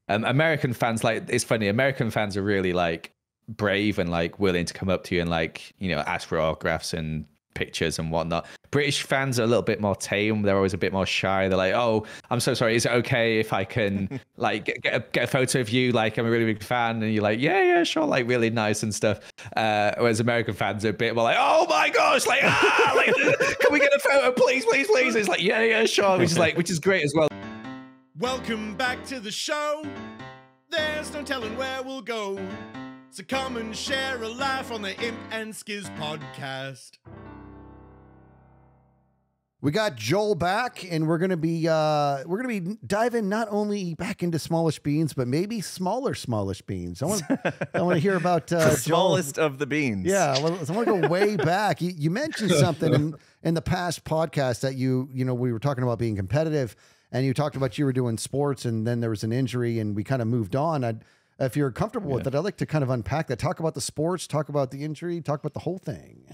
American fans, like, it's funny. American fans are really like brave and like willing to come up to you and like, you know, ask for autographs and pictures and whatnot. British fans are a little bit more tame. They're always a bit more shy. They're like, oh, I'm so sorry. Is it okay if I can like get a photo of you? Like, I'm a really big fan. And you're like, yeah, sure. Like, really nice and stuff. Whereas American fans are a bit more like, oh my gosh, like, like, can we get a photo, please? It's like, yeah, sure. Which is great as well. Welcome back to the show. There's no telling where we'll go. So come and share a laugh on the Imp and Skizz podcast. We got Joel back, and we're gonna be diving not only back into Smallishbeans, but maybe smaller Smallishbeans. I want to hear about the smallest of the beans. Yeah, I want to go way back. You mentioned something in the past podcast that we were talking about being competitive, and you talked about you were doing sports, and then there was an injury, and we kind of moved on. If you're comfortable with it, I'd like to kind of unpack that. Talk about the sports, talk about the injury, talk about the whole thing.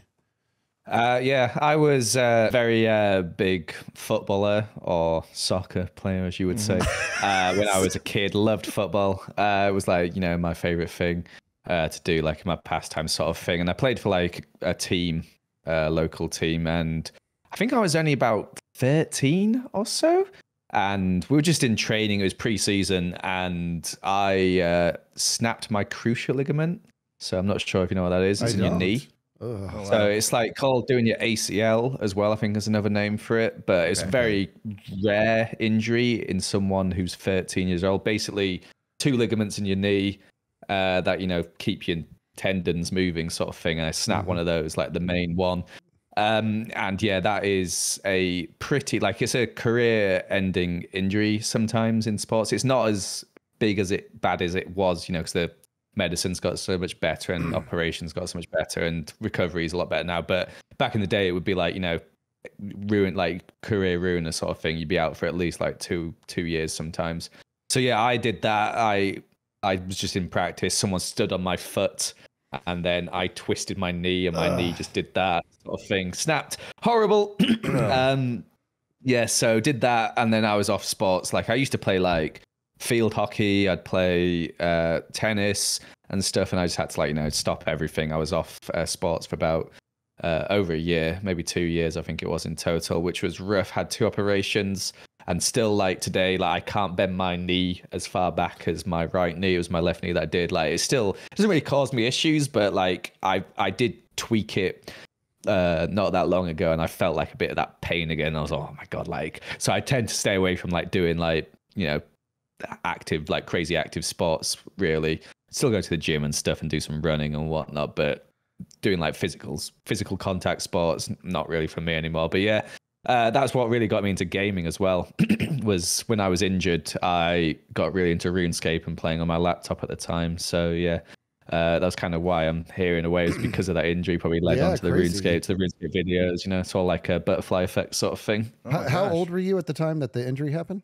Yeah, I was a very big footballer or soccer player, as you would say. When I was a kid, loved football. It was like, you know, my favorite thing to do, like my pastime sort of thing. And I played for like a team, local team. And I think I was only about 13 or so. And we were just in training. It was pre-season, and I snapped my cruciate ligament. So I'm not sure if you know what that is. It's in your knee. Oh, so it's like called doing your ACL as well, I think is another name for it. But it's a very rare injury in someone who's 13 years old. Basically, 2 ligaments in your knee that, you know, keep your tendons moving sort of thing. And I snapped one of those, like the main one. And yeah, that is a pretty, like, it's a career-ending injury sometimes in sports. It's not as bad as it was, you know, because the medicine's got so much better and operations got so much better and recovery is a lot better now. But back in the day, it would be like, you know, career ruiner sort of thing. You'd be out for at least like two years sometimes. So yeah, I did that. I was just in practice. Someone stood on my foot, and then I twisted my knee, and my knee just did that sort of thing. Snapped. Horrible. Yeah, so did that, and then I was off sports. Like, I used to play like field hockey, I'd play tennis and stuff, and I just had to, like, you know, stop everything. I was off sports for about over a year, maybe 2 years, I think it was in total, which was rough. Had 2 operations, and still, like, today, like, I can't bend my knee as far back as my right knee. It was my left knee that I did. Like, it doesn't really cause me issues, but like I did tweak it not that long ago, and I felt like a bit of that pain again. I was like, oh my god, like, so I tend to stay away from like doing, like, you know, active, like crazy active sports. Really, still go to the gym and stuff and do some running and whatnot, but doing like physical contact sports, not really for me anymore. But yeah, that's what really got me into gaming as well. Was when I was injured, I got really into RuneScape and playing on my laptop at the time. So yeah, that's kind of why I'm here in a way, is because of that injury. Probably led on to the RuneScape, to the RuneScape videos. You know, it's all like a butterfly effect sort of thing. How old were you at the time that the injury happened?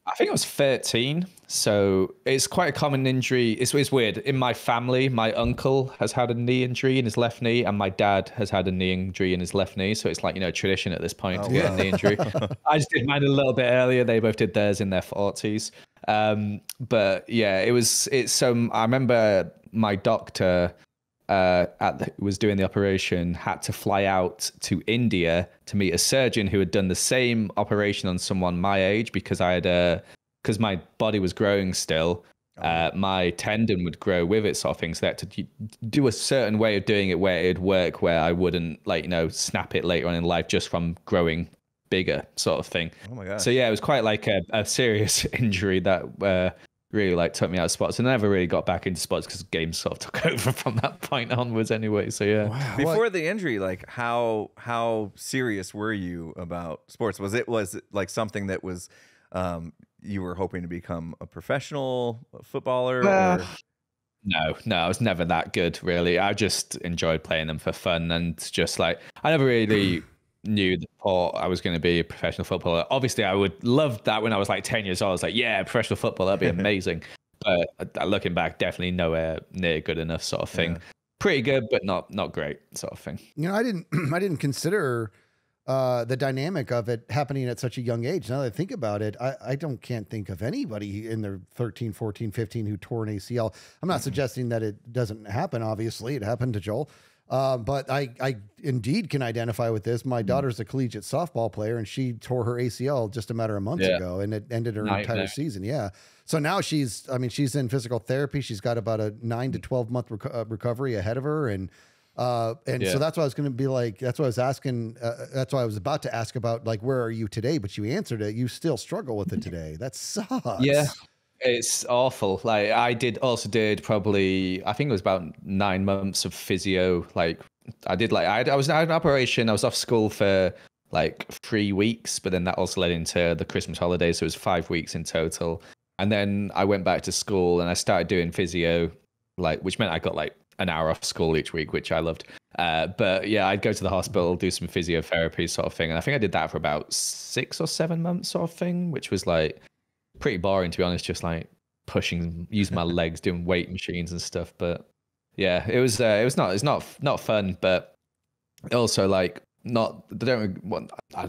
I think I was 13, so it's quite a common injury. It's weird. In my family, my uncle has had a knee injury in his left knee, and my dad has had a knee injury in his left knee. So it's like, you know, tradition at this point to get a knee injury. I just did mine a little bit earlier. They both did theirs in their 40s. But yeah, I remember my doctor was doing the operation, had to fly out to India to meet a surgeon who had done the same operation on someone my age, because because my body was growing still. My tendon would grow with it, sort of thing. So they had to do a certain way of doing it where it'd work, where I wouldn't, like, you know, snap it later on in life just from growing bigger, sort of thing. Oh my god. So yeah, it was quite like a serious injury that really like took me out of sports, and I never really got back into sports because games sort of took over from that point onwards anyway. So yeah. Wow. Before the injury, like how serious were you about sports? Was it like something that was you were hoping to become a professional footballer? Or? No, I was never that good, really. I just enjoyed playing them for fun, and just like, I never really knew thought I was going to be a professional footballer. Obviously, I would love that when I was like 10 years old. I was like, yeah, professional football, that'd be amazing. But looking back, definitely nowhere near good enough, sort of thing. Yeah. Pretty good, but not great, sort of thing. You know, I didn't consider the dynamic of it happening at such a young age. Now that I think about it, can't think of anybody in their 13, 14, 15 who tore an ACL. I'm not suggesting that it doesn't happen. Obviously it happened to Joel. But I indeed can identify with this. My daughter's a collegiate softball player, and she tore her ACL just a matter of months ago, and it ended her entire season. Yeah. So now she's in physical therapy. She's got about a 9 to 12 month recovery ahead of her. And so that's what I was going to be like. That's what I was asking. That's why I was about to ask about, like, where are you today? But you answered it. You still struggle with it today. That sucks. Yeah. It's awful. Like I did probably, I think it was about 9 months of physio. Like I was out of operation. I was off school for like 3 weeks, but then that also led into the Christmas holidays. So it was 5 weeks in total. And then I went back to school and I started doing physio, like, which meant I got like an hour off school each week, which I loved. But yeah, I'd go to the hospital, do some physiotherapy sort of thing. And I think I did that for about 6 or 7 months sort of thing, which was like pretty boring, to be honest, just like using my legs, doing weight machines and stuff. But yeah, it's not fun, but also like I'm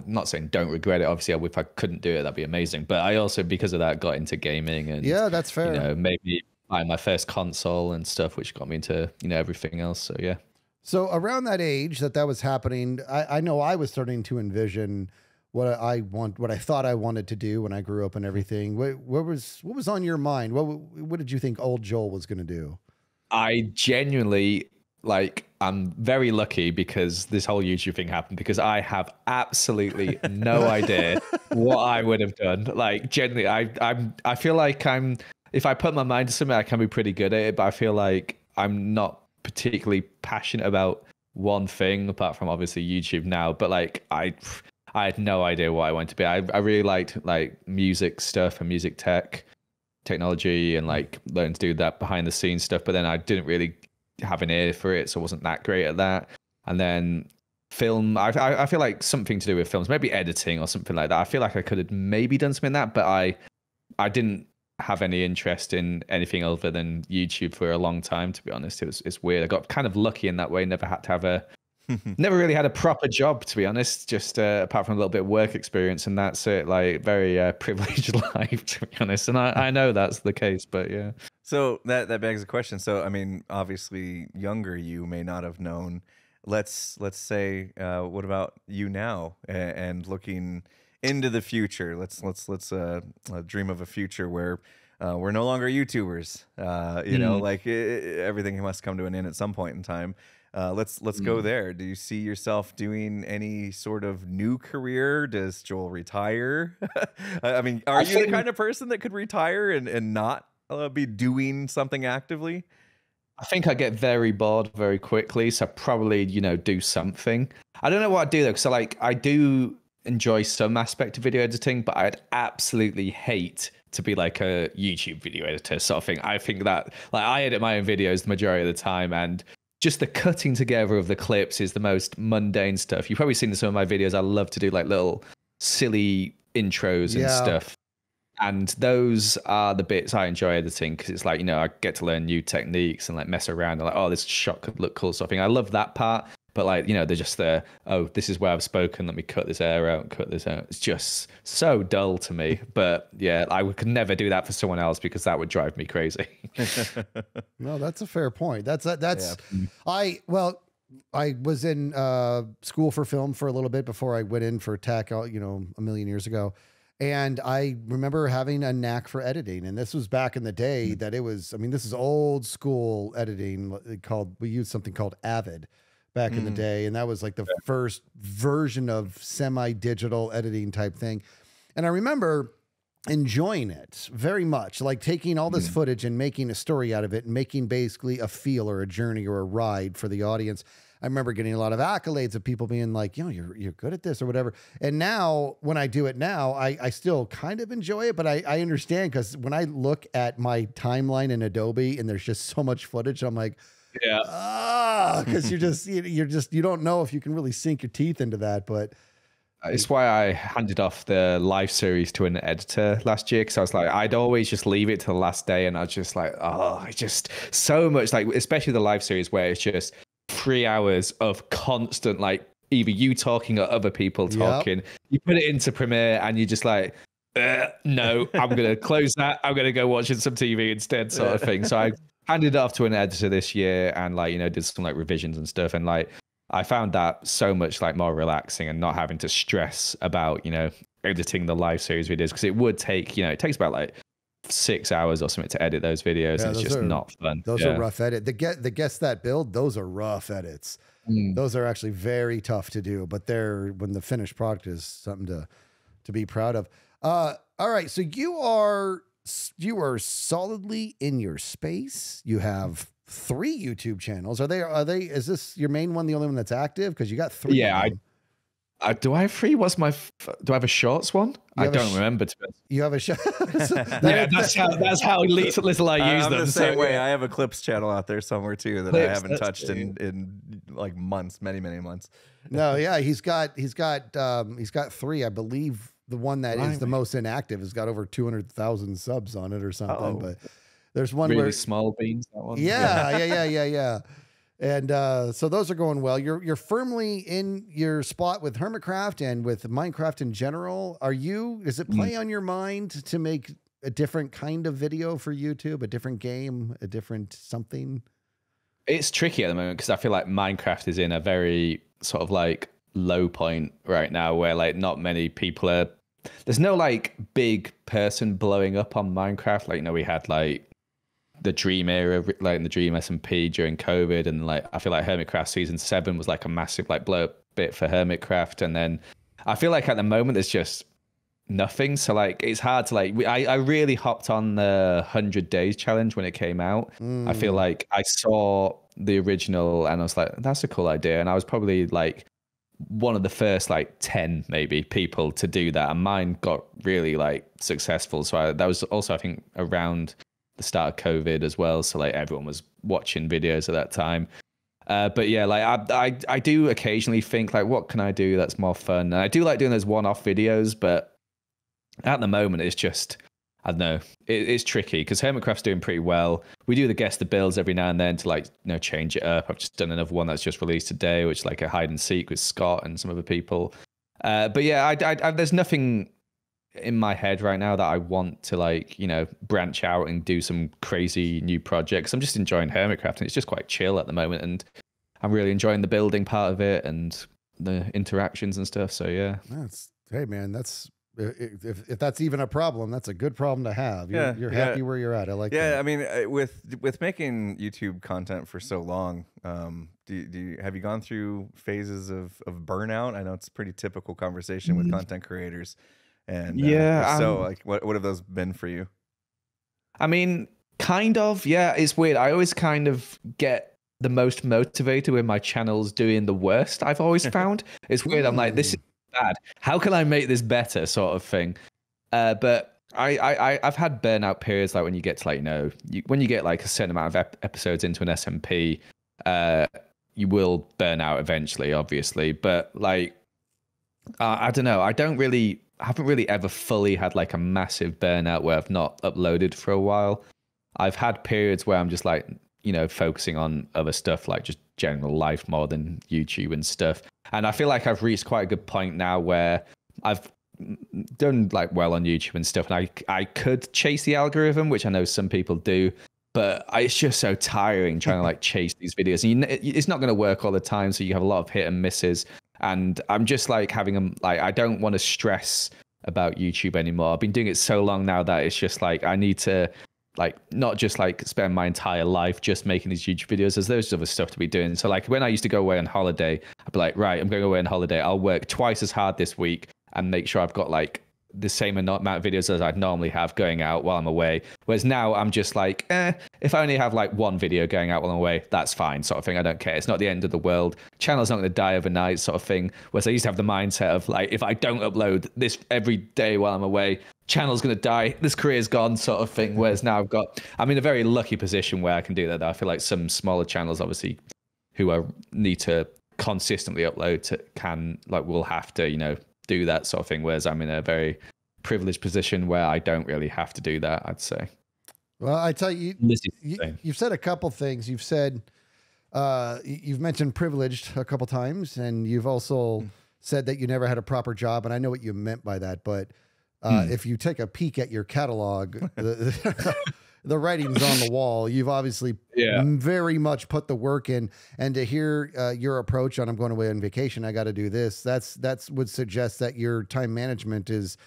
not saying don't regret it. Obviously, if I couldn't do it, that'd be amazing. But I also, because of that, got into gaming, and yeah, that's fair. You know, maybe buying my first console and stuff, which got me into, you know, everything else. So yeah. So around that age that was happening, I know I was starting to envision what I thought I wanted to do when I grew up and everything. What was on your mind? What did you think old Joel was going to do? I genuinely, like, I'm very lucky because this whole YouTube thing happened, because I have absolutely no idea what I would have done. Like, genuinely, I feel like if I put my mind to something, I can be pretty good at it, but I feel like I'm not particularly passionate about one thing apart from obviously YouTube now. But like, I had no idea what I wanted to be. I really liked like music stuff and music technology, and like learning to do that behind the scenes stuff. But then I didn't really have an ear for it, so I wasn't that great at that. And then film, I feel like something to do with films, maybe editing or something like that. I feel like I could have maybe done something like that, but I didn't have any interest in anything other than YouTube for a long time, to be honest. It's weird. I got kind of lucky in that way. Never had to have never really had a proper job, to be honest, just apart from a little bit of work experience, and that's it. Like, very privileged life, to be honest. And I know that's the case, but yeah. So that begs the question. So I mean, obviously younger you may not have known. Let's say what about you now, and looking into the future? Let's dream of a future where we're no longer YouTubers. You know, like everything must come to an end at some point in time. Let's go there. Do you see yourself doing any sort of new career? Does Joel retire? I mean, are you the kind of person that could retire and not be doing something actively? I think I get very bored very quickly, so probably, you know, do something. I don't know what I'd do though, because I do enjoy some aspect of video editing, but I'd absolutely hate to be like a YouTube video editor sort of thing. I think that, like, I edit my own videos the majority of the time, and just the cutting together of the clips is the most mundane stuff. You've probably seen in some of my videos. I love to do like little silly intros and stuff. And those are the bits I enjoy editing, because it's like, you know, I get to learn new techniques and like mess around and like, oh, this shot could look cool sort of thing. I love that part. But like, you know, they're just there, oh, this is where I've spoken, let me cut this air out and cut this out. It's just so dull to me. But yeah, I could never do that for someone else, because that would drive me crazy. No, that's a fair point. I was in school for film for a little bit before I went in for tech, you know, a million years ago. And I remember having a knack for editing. And this was back in the day that it was, I mean, this is old school editing we used something called Avid back in the day. And that was like the first version of semi-digital editing type thing. And I remember enjoying it very much, like taking all this footage and making a story out of it and making basically a feel or a journey or a ride for the audience. I remember getting a lot of accolades of people being like, you know, you're good at this or whatever. And now when I do it now, I still kind of enjoy it, but I understand, because when I look at my timeline in Adobe and there's just so much footage, I'm like, because you don't know if you can really sink your teeth into that. But it's why I handed off the live series to an editor last year, because I was like, I'd always just leave it to the last day, and I was just like, oh, it's just so much, like, especially the live series where it's just 3 hours of constant like either you talking or other people talking. You put it into Premiere and you're just like, no, I'm going to close that. I'm going to go watching some TV instead, sort of thing. So I handed it off to an editor this year and like, you know, did some like revisions and stuff. And like, I found that so much like more relaxing and not having to stress about, you know, editing the live series videos, because it would take, you know, it takes about like 6 hours or something to edit those videos. And it's just not fun. Those are rough edit. The guess that build, those are rough edits. Those are actually very tough to do, but when the finished product is something to be proud of. All right. So you are solidly in your space. You have 3 YouTube channels. Is this your main one, the only one that's active? Because you got 3. Yeah. Do I have 3? Do I have a shorts one? I don't remember. You have a short. Yeah, that's how little I use them. I'm the same way. I have a clips channel out there somewhere too that I haven't touched in like months, many months. No, yeah, he's got 3, I believe. The one that is the most inactive has got over 200,000 subs on it or something. But there's one really where Smallishbeans. That one. Yeah. And so those are going well. You're firmly in your spot with Hermitcraft and with Minecraft in general. Is it play on your mind to make a different kind of video for YouTube, a different game, a different something? It's tricky at the moment because I feel like Minecraft is in a very sort of like low point right now where like not many people are. There's no like big person blowing up on Minecraft. Like, you know, we had like the Dream era, like in the Dream SMP during COVID, and like I feel like Hermitcraft season 7 was like a massive like blow up bit for Hermitcraft, and then I feel like at the moment there's just nothing. So like it's hard to like. I really hopped on the 100 days challenge when it came out. I feel like I saw the original and I was like, that's a cool idea, and I was probably like one of the first like 10 maybe people to do that, and mine got really like successful. So that was also I think around the start of COVID as well, so like everyone was watching videos at that time. But yeah, like I do occasionally think like, what can I do that's more fun? And I do like doing those one-off videos, but at the moment it's just, I don't know, it's tricky because Hermitcraft's doing pretty well. We do the guess the builds every now and then to like, you know, change it up. I've just done another one that's just released today, which is like a hide and seek with Scott and some other people. But yeah, I there's nothing in my head right now that I want to like, you know, branch out and do some crazy new projects. I'm just enjoying Hermitcraft and it's just quite chill at the moment, and I'm really enjoying the building part of it and the interactions and stuff. So yeah, hey man, that's if that's even a problem, that's a good problem to have. You're happy where you're at. I like that. Yeah, I mean, with making YouTube content for so long, have you gone through phases of burnout? I know it's a pretty typical conversation with content creators. And so like what have those been for you? I mean, kind of, yeah, it's weird. I always kind of get the most motivated when my channel's doing the worst, I've always found. It's weird. I'm like, this is bad. How can I make this better, sort of thing? But I've had burnout periods, like when you get to like, you know, when you get like a certain amount of episodes into an SMP, you will burn out eventually, obviously. But like, I don't know. I haven't really ever fully had like a massive burnout where I've not uploaded for a while. I've had periods where I'm just like, you know, focusing on other stuff, like just general life more than YouTube and stuff. And I feel like I've reached quite a good point now where I've done like well on YouTube and stuff. And I could chase the algorithm, which I know some people do, but it's just so tiring trying to like chase these videos. And it's not going to work all the time. So you have a lot of hit and misses. And I'm just like having them, like, I don't want to stress about YouTube anymore. I've been doing it so long now that it's just like, I need to like, not just like spend my entire life just making these YouTube videos. There's loads of other stuff to be doing. So like when I used to go away on holiday, I'd be like, right, I'm going away on holiday. I'll work twice as hard this week and make sure I've got like the same amount of videos as I'd normally have going out while I'm away. Whereas now I'm just like, if I only have like one video going out while I'm away, that's fine, sort of thing. I don't care. It's not the end of the world. Channel's not going to die overnight, sort of thing. Whereas I used to have the mindset of like, if I don't upload this every day while I'm away, channel's going to die. This career's gone, sort of thing. Whereas now I'm in a very lucky position where I can do that. I feel like some smaller channels, obviously, who need to consistently upload will have to, you know, do that sort of thing, whereas I'm in a very privileged position where I don't really have to do that, I'd say. Well, I tell you, you've said a couple things. You've said You've mentioned privileged a couple times, and you've also said that you never had a proper job, and I know what you meant by that, but if you take a peek at your catalog, the writing's on the wall. You've obviously very much put the work in, and to hear your approach on I'm going away on vacation, I got to do this. That's would suggest that your time management is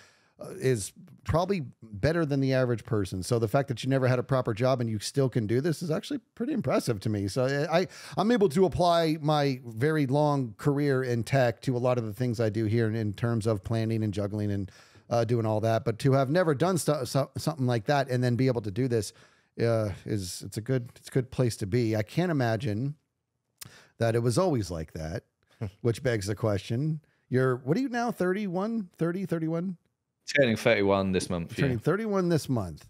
probably better than the average person. So the fact that you never had a proper job and you still can do this is actually pretty impressive to me. So I'm able to apply my very long career in tech to a lot of the things I do here in terms of planning and juggling and doing all that. But to have never done something like that and then be able to do this it's a good place to be. I can't imagine that it was always like that, which begs the question. What are you now? 31, 30, 31? Turning 31 this month. Turning 31 this month.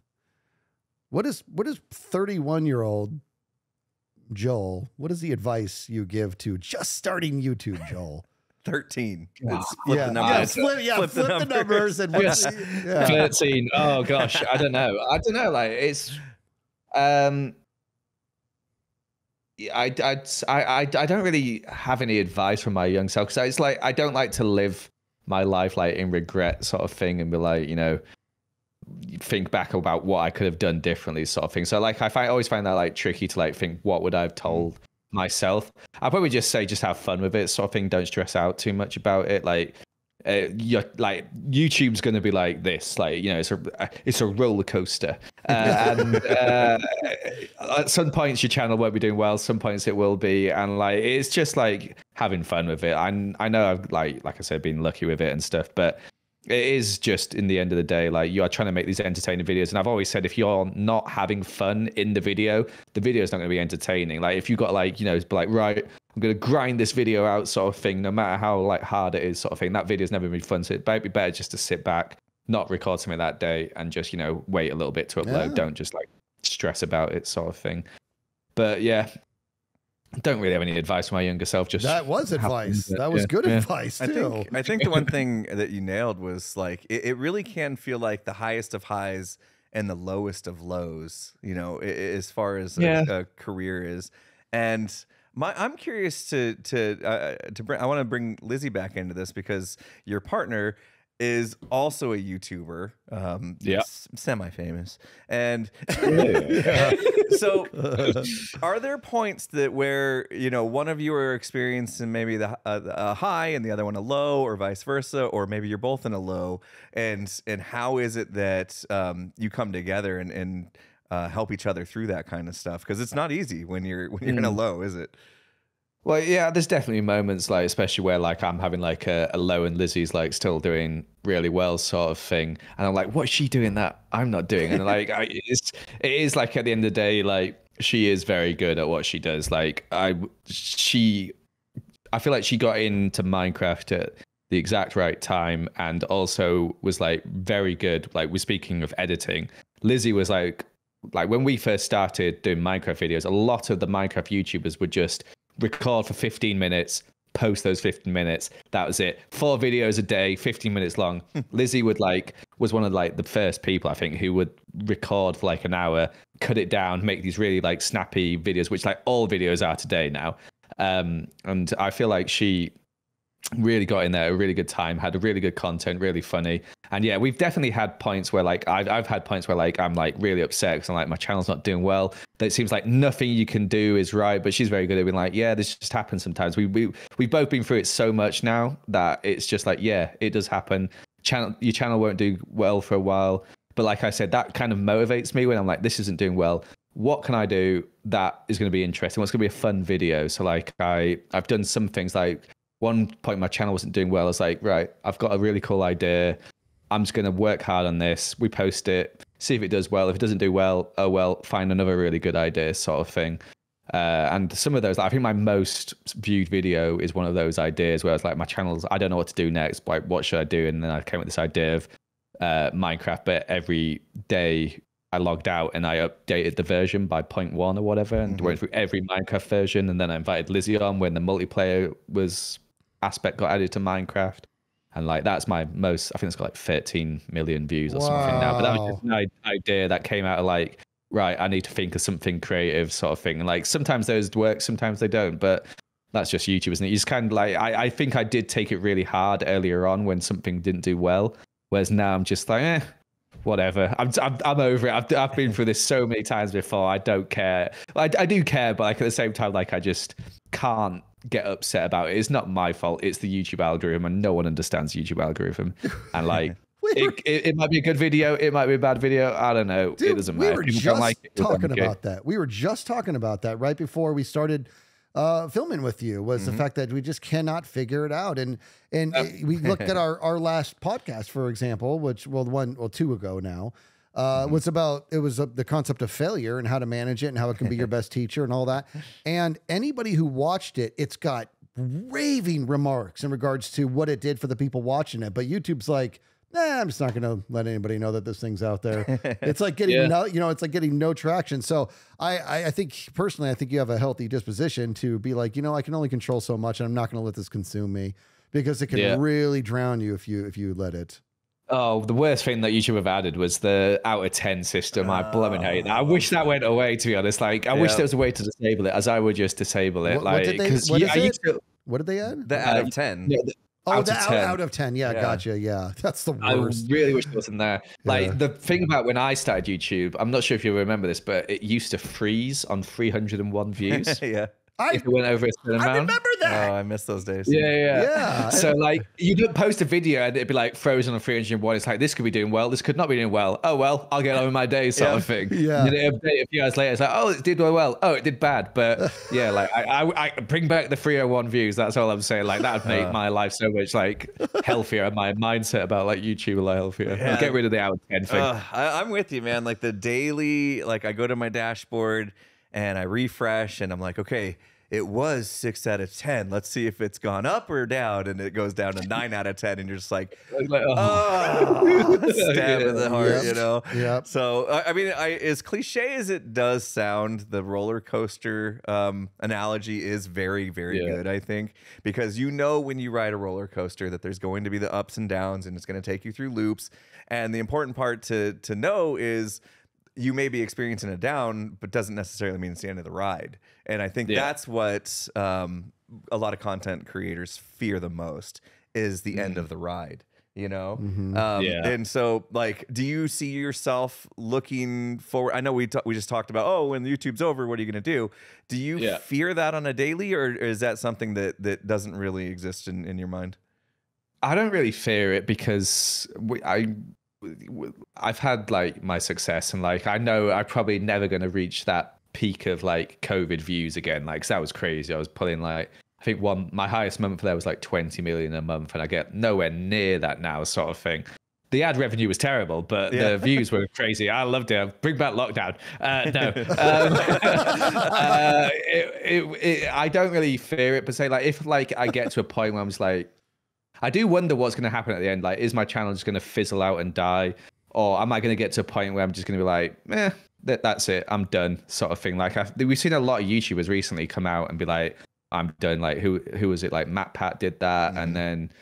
What is 31-year-old Joel? What is the advice you give to just starting YouTube, Joel? 13. Wow. Flip the numbers. Flip the numbers and 13. Oh gosh, I don't know. Like it's, I don't really have any advice from my young self, because it's like I don't like to live my life like in regret sort of thing and be like, you know, think back about what I could have done differently sort of thing. So like I always find that like tricky to like think what would I have told myself. I'll probably just say just have fun with it sort of thing. Don't stress out too much about it. Like you're like YouTube's going to be like this, like, you know, it's a roller coaster, and at some points your channel won't be doing well, some points it will be, and like it's just like having fun with it. I know I've like I said, been lucky with it and stuff, but it is just, in the end of the day, like you are trying to make these entertaining videos. And I've always said, if you're not having fun in the video is not going to be entertaining. Like if you got like, you know, like, right, I'm going to grind this video out sort of thing, no matter how like hard it is sort of thing, that video's never been fun. So it'd be better just to sit back, not record something that day, and just, you know, wait a little bit to upload. Yeah. Don't just like stress about it sort of thing. But yeah, don't really have any advice for my younger self. Just that was advice. That was good advice too. I think the one thing that you nailed was like it really can feel like the highest of highs and the lowest of lows, you know, as far as a career is. And I'm curious to bring, I want to bring Lizzie back into this, because your partner is also a YouTuber, semi-famous, and so are there points that where, you know, one of you are experiencing maybe a high and the other one a low, or vice versa, or maybe you're both in a low, and how is it that you come together and help each other through that kind of stuff? Because it's not easy when you're in a low, is it? Well, yeah, there's definitely moments, like, especially where like I'm having like a low and Lizzie's like still doing really well sort of thing, and I'm like, what's she doing that I'm not doing? And like it is like at the end of the day, like she is very good at what she does. Like I feel like she got into Minecraft at the exact right time, and also was like very good. Like, we're speaking of editing, Lizzie was like when we first started doing Minecraft videos, a lot of the Minecraft YouTubers would just record for 15 minutes, post those 15 minutes. That was it. 4 videos a day, 15 minutes long. Lizzie was one of like the first people, I think, who would record for like an hour, cut it down, make these really like snappy videos, which like all videos are today now. And I feel like she really got in there at a really good time, had a really good content, really funny. And yeah, we've definitely had points where like I've had points where like I'm like really upset because I'm like, my channel's not doing well. That it seems like nothing you can do is right. But she's very good at being like, yeah, this just happens sometimes. We've both been through it so much now that it's just like, yeah, it does happen. Your channel won't do well for a while. But like I said, that kind of motivates me when I'm like, this isn't doing well. What can I do that is going to be interesting? What's going to be a fun video? So like I've done some things. Like one point my channel wasn't doing well. I was like, right, I've got a really cool idea. I'm just going to work hard on this. We post it, see if it does well. If it doesn't do well, oh well, find another really good idea sort of thing. And some of those, I think my most viewed video is one of those ideas where it's like, my channel's, I don't know what to do next. Like, what should I do? And then I came with this idea of Minecraft, but every day I logged out and I updated the version by 0.1 or whatever, and went through every Minecraft version. And then I invited Lizzie on when the multiplayer aspect got added to Minecraft. And like, that's my most, I think it's got like 13 million views or something now. But that was just an idea that came out of like right, I need to think of something creative sort of thing. And like sometimes those work, sometimes they don't, but that's just YouTube, isn't it? You just kind of like, I think I did take it really hard earlier on when something didn't do well, whereas now I'm just like, whatever. I'm over it. I've been through this so many times before. I don't care. I do care, but like at the same time, like I just can't get upset about it. It's not my fault. It's the YouTube algorithm, and no one understands YouTube algorithm. And like, it might be a good video, it might be a bad video. I don't know. Dude, it doesn't matter. We were just talking about that. We were just talking about that right before we started filming with you. Was the fact that we just cannot figure it out. And we looked at our last podcast, for example, which two ago now. Was about the concept of failure and how to manage it and how it can be your best teacher and all that. And anybody who watched it, it's got raving remarks in regards to what it did for the people watching it. But YouTube's like, I'm just not going to let anybody know that this thing's out there. It's like getting it's like getting no traction. So I think personally, I think you have a healthy disposition to be like, I can only control so much, and I'm not going to let this consume me, because it can really drown you if you let it. Oh, the worst thing that YouTube have added was the out of 10 system. I blooming hate that. I wish that went away, to be honest. Like, I wish there was a way to disable it, as I would just disable it. What did they add? The out of 10. Yeah, out of 10. Yeah, gotcha. Yeah, that's the worst. I really wish it wasn't there. Like, the thing about when I started YouTube, I'm not sure if you remember this, but it used to freeze on 301 views. Yeah. If it went over a certain amount. I remember that. Oh, I miss those days. Yeah. So like, you don't post a video and it'd be like frozen on 301. It's like, this could be doing well, this could not be doing well. Oh well, I'll get on with my day, sort of thing. Yeah. And then update a few hours later, it's like, oh, it did well. Oh, it did bad. But yeah, like I bring back the 301 views. That's all I'm saying. Like, that would make my life so much like healthier, and my mindset about like YouTube a lot healthier. Yeah. Get rid of the out of 10 thing. I'm with you, man. Like the daily, like I go to my dashboard and I refresh, and I'm like, okay, it was 6 out of 10. Let's see if it's gone up or down. And it goes down to 9 out of 10. And you're just like, stab in the heart, Yep. So, I mean, as cliche as it does sound, the roller coaster analogy is very, very good, I think. Because when you ride a roller coaster that there's going to be the ups and downs, and it's going to take you through loops. And the important part to know is, you may be experiencing a down, but doesn't necessarily mean it's the end of the ride. And I think that's what a lot of content creators fear the most, is the end of the ride, And so, like, do you see yourself looking forward? I know we just talked about, when YouTube's over, what are you going to do? Do you fear that on a daily, or is that something that doesn't really exist in your mind? I don't really fear it, because I've had like my success, and like I know I'm probably never going to reach that peak of like COVID views again. Like, 'cause that was crazy. I was pulling like, I think my highest month there was like 20 million a month, and I get nowhere near that now, sort of thing. The ad revenue was terrible, but the views were crazy. I loved it. Bring back lockdown. I don't really fear it, but say like, if like I get to a point where I'm just like, I do wonder what's going to happen at the end. Like, is my channel just going to fizzle out and die? Or am I going to get to a point where I'm just going to be like, that's it, I'm done, sort of thing. Like, we've seen a lot of YouTubers recently come out and be like, I'm done. Like, who was it? Like, MatPat did that. And then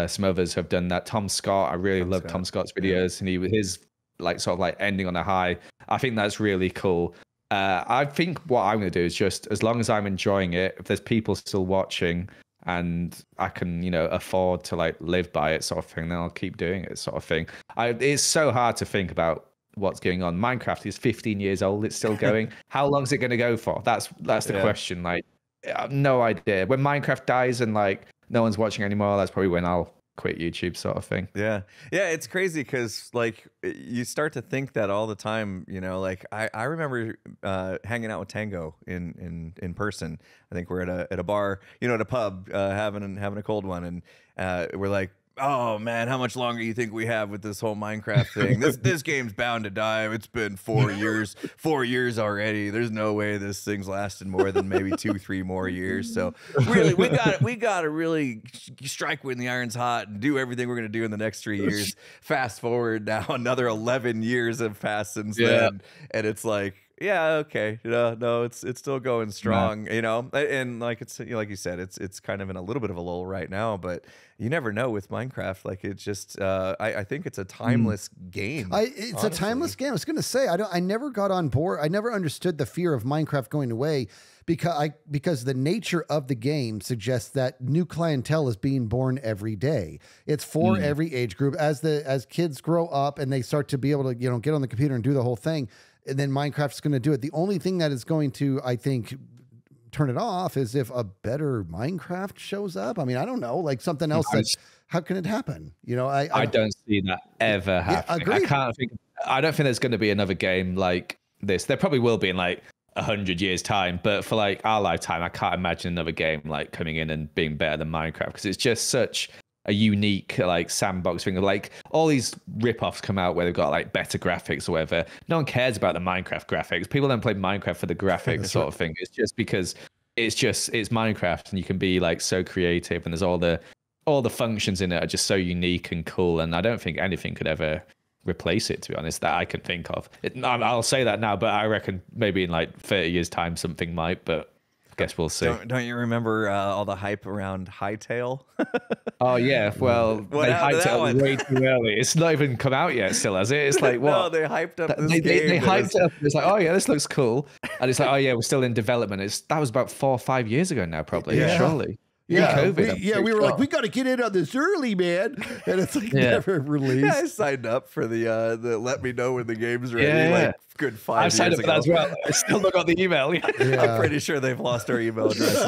some others have done that. Tom Scott, I really love Tom Scott's videos. And his like sort of like ending on a high. I think that's really cool. I think what I'm going to do is just, as long as I'm enjoying it, if there's people still watching, and I can, afford to like live by it, sort of thing, then I'll keep doing it, sort of thing. It's so hard to think about what's going on. Minecraft is 15 years old. It's still going. How long is it going to go for? That's the question. Like, I have no idea. When Minecraft dies and like no one's watching anymore, that's probably when I'll quit YouTube, sort of thing. Yeah, it's crazy, because like you start to think that all the time. Like I remember hanging out with Tango in person. I think we're at a bar, at a pub, having a cold one, and we're like, oh man, how much longer you think we have with this whole Minecraft thing? This game's bound to die. It's been 4 years, 4 years already. There's no way this thing's lasted more than maybe 2-3 more years. So really, we got to really strike when the iron's hot and do everything we're gonna do in the next 3 years. Fast forward now, another 11 years have passed since then, and it's like, yeah, okay, no, it's still going strong, you know, and like like you said, it's kind of in a little bit of a lull right now, but you never know with Minecraft. Like it's just, I think it's a timeless game. It's a timeless game. I was going to say, I never got on board. I never understood the fear of Minecraft going away because the nature of the game suggests that new clientele is being born every day. It's for every age group. As kids grow up and they start to be able to, you know, get on the computer and do the whole thing, and then Minecraft's going to do it. The only thing that is going to, I think, turn it off is if a better Minecraft shows up. I mean, I don't know, like something else how can it happen? You know, I don't see that ever happening. I don't think there's going to be another game like this. There probably will be in like 100 years time, but for like our lifetime, I can't imagine another game like coming in and being better than Minecraft, because it's just such a unique like sandbox thing. Like all these rip-offs come out where they've got like better graphics or whatever. No one cares about the Minecraft graphics. People don't play Minecraft for the graphics sort of thing. It's just because it's Minecraft, and you can be like so creative, and there's all the functions in it are just so unique and cool, and I don't think anything could ever replace it, to be honest, that I can think of. I'll say that now, but I reckon maybe in like 30 years time something might, but I guess we'll see. Don't you remember all the hype around Hytale? Oh yeah, well, they hyped it up way too early. It's not even come out yet still, has it? It's like, what? No, they hyped up this game. They hyped it up. It's like, oh yeah, this looks cool. And it's like, oh yeah, we're still in development. That was about 4 or 5 years ago now, probably, surely. Yeah, COVID, we were like, we got to get in on this early, man, and it's like never released. Yeah, I signed up for the let me know when the game's ready. Like good 5 years ago. I signed up for that as well. I still not got the email. I'm pretty sure they've lost our email addresses.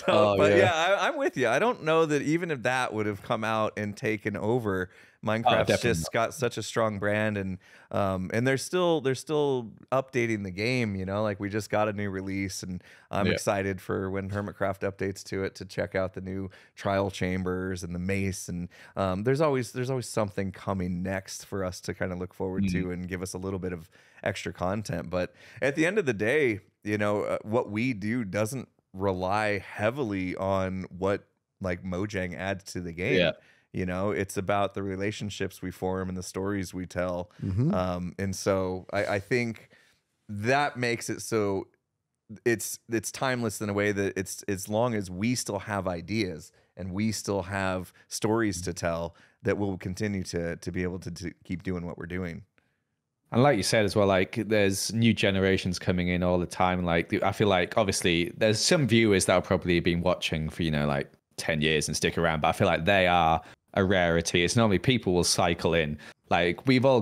I'm with you. I don't know that even if that would have come out and taken over, Minecraft's just got such a strong brand, and they're still updating the game, you know, like we just got a new release, and I'm excited for when Hermitcraft updates to it to check out the new trial chambers and the mace, and there's always something coming next for us to kind of look forward to and give us a little bit of extra content. But at the end of the day, you know, what we do doesn't rely heavily on what like Mojang adds to the game. You know, it's about the relationships we form and the stories we tell. And so I think that makes it so it's timeless in a way that it's, as long as we still have ideas and we still have stories to tell, that we'll continue to be able to keep doing what we're doing. And like you said as well, like there's new generations coming in all the time. Like I feel like obviously there's some viewers that have probably been watching for, you know, like 10 years and stick around, but I feel like they are a rarity. It's normally people will cycle in. Like we all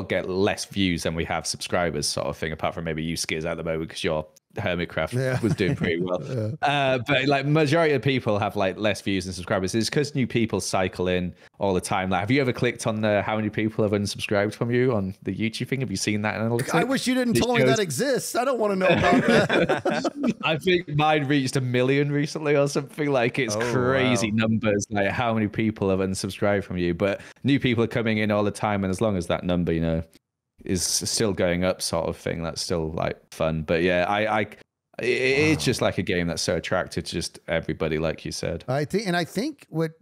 get less views than we have subscribers, sort of thing, apart from maybe you, Skizz, at the moment, because your Hermitcraft was doing pretty well. But like majority of people have like less views than subscribers. It's because new people cycle in all the time. Like, have you ever clicked on how many people have unsubscribed from you on the YouTube thing? Have you seen that analytics? I wish you didn't tell me that exists. I don't want to know about that. I think mine reached 1 million recently or something. Like it's crazy numbers, like how many people have unsubscribed from you. But new people are coming in all the time, and as long as that number, you know, is still going up, sort of thing, that's still like fun. But yeah, it's just like a game that's so attractive to just everybody, like you said. I think what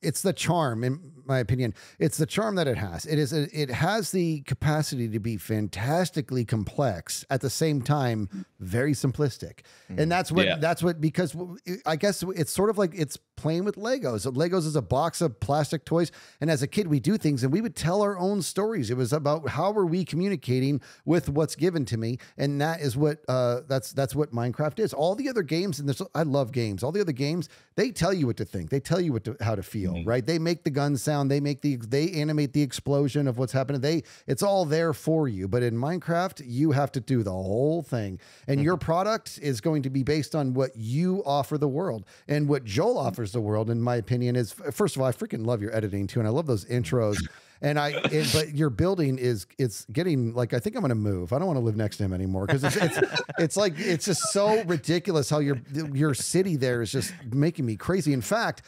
it's the charm, in my opinion, it's the charm that it has. It has the capacity to be fantastically complex at the same time, very simplistic. And that's what, because I guess it's sort of like it's playing with Legos. Legos is a box of plastic toys. And as a kid, we do things and we would tell our own stories. It was about how are we communicating with what's given to me. And that is what, that's what Minecraft is. All the other games, and I love games. All the other games, they tell you what to think. They tell you how to feel, right? They make the gun sound. They animate the explosion of what's happening. It's all there for you. But in Minecraft, you have to do the whole thing. And your product is going to be based on what you offer the world. And what Joel offers the world, in my opinion, is, first of all, I freaking love your editing too. And I love those intros. And but your building it's getting like, I think I'm going to move. I don't want to live next to him anymore, because it's just so ridiculous how your city there is just making me crazy. In fact,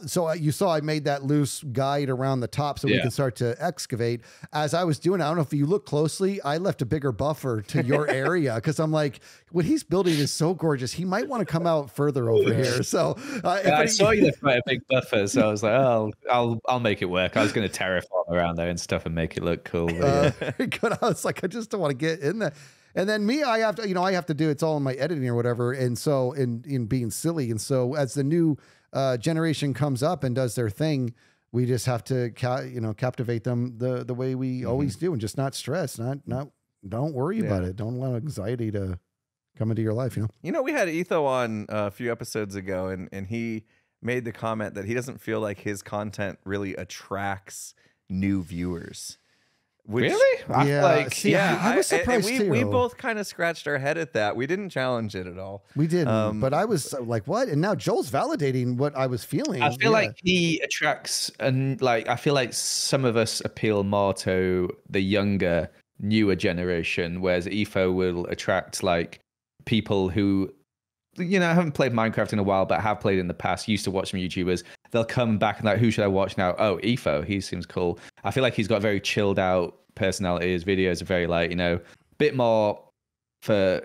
So you saw I made that loose guide around the top so we can start to excavate. As I was doing, I don't know if you look closely, I left a bigger buffer to your area because I'm like, what he's building is so gorgeous. He might want to come out further over here. So I saw you left quite a big buffer, so I was like, oh, I'll make it work. I was going to terraform around there and stuff and make it look cool. Very good. I was like, I just don't want to get in there. And then me, I have to, I have to do, it's all in my editing or whatever. And so in being silly. And so as the new generation comes up and does their thing, we just have to, captivate them the way we always do and just not stress, don't worry about it. Don't allow anxiety to come into your life, we had Etho on a few episodes ago and he made the comment that he doesn't feel like his content really attracts new viewers. Really? I was surprised too. We both kind of scratched our head at that. We didn't challenge it at all. We didn't, but I was like, what? And now Joel's validating what I was feeling. I feel like he attracts, and like, I feel like some of us appeal more to the younger, newer generation, whereas Etho will attract like people who, haven't played Minecraft in a while, but have played in the past, used to watch some YouTubers. They'll come back and like, who should I watch now? Oh, Etho, he seems cool. I feel like he's got a very chilled out personality. His videos are very like, bit more for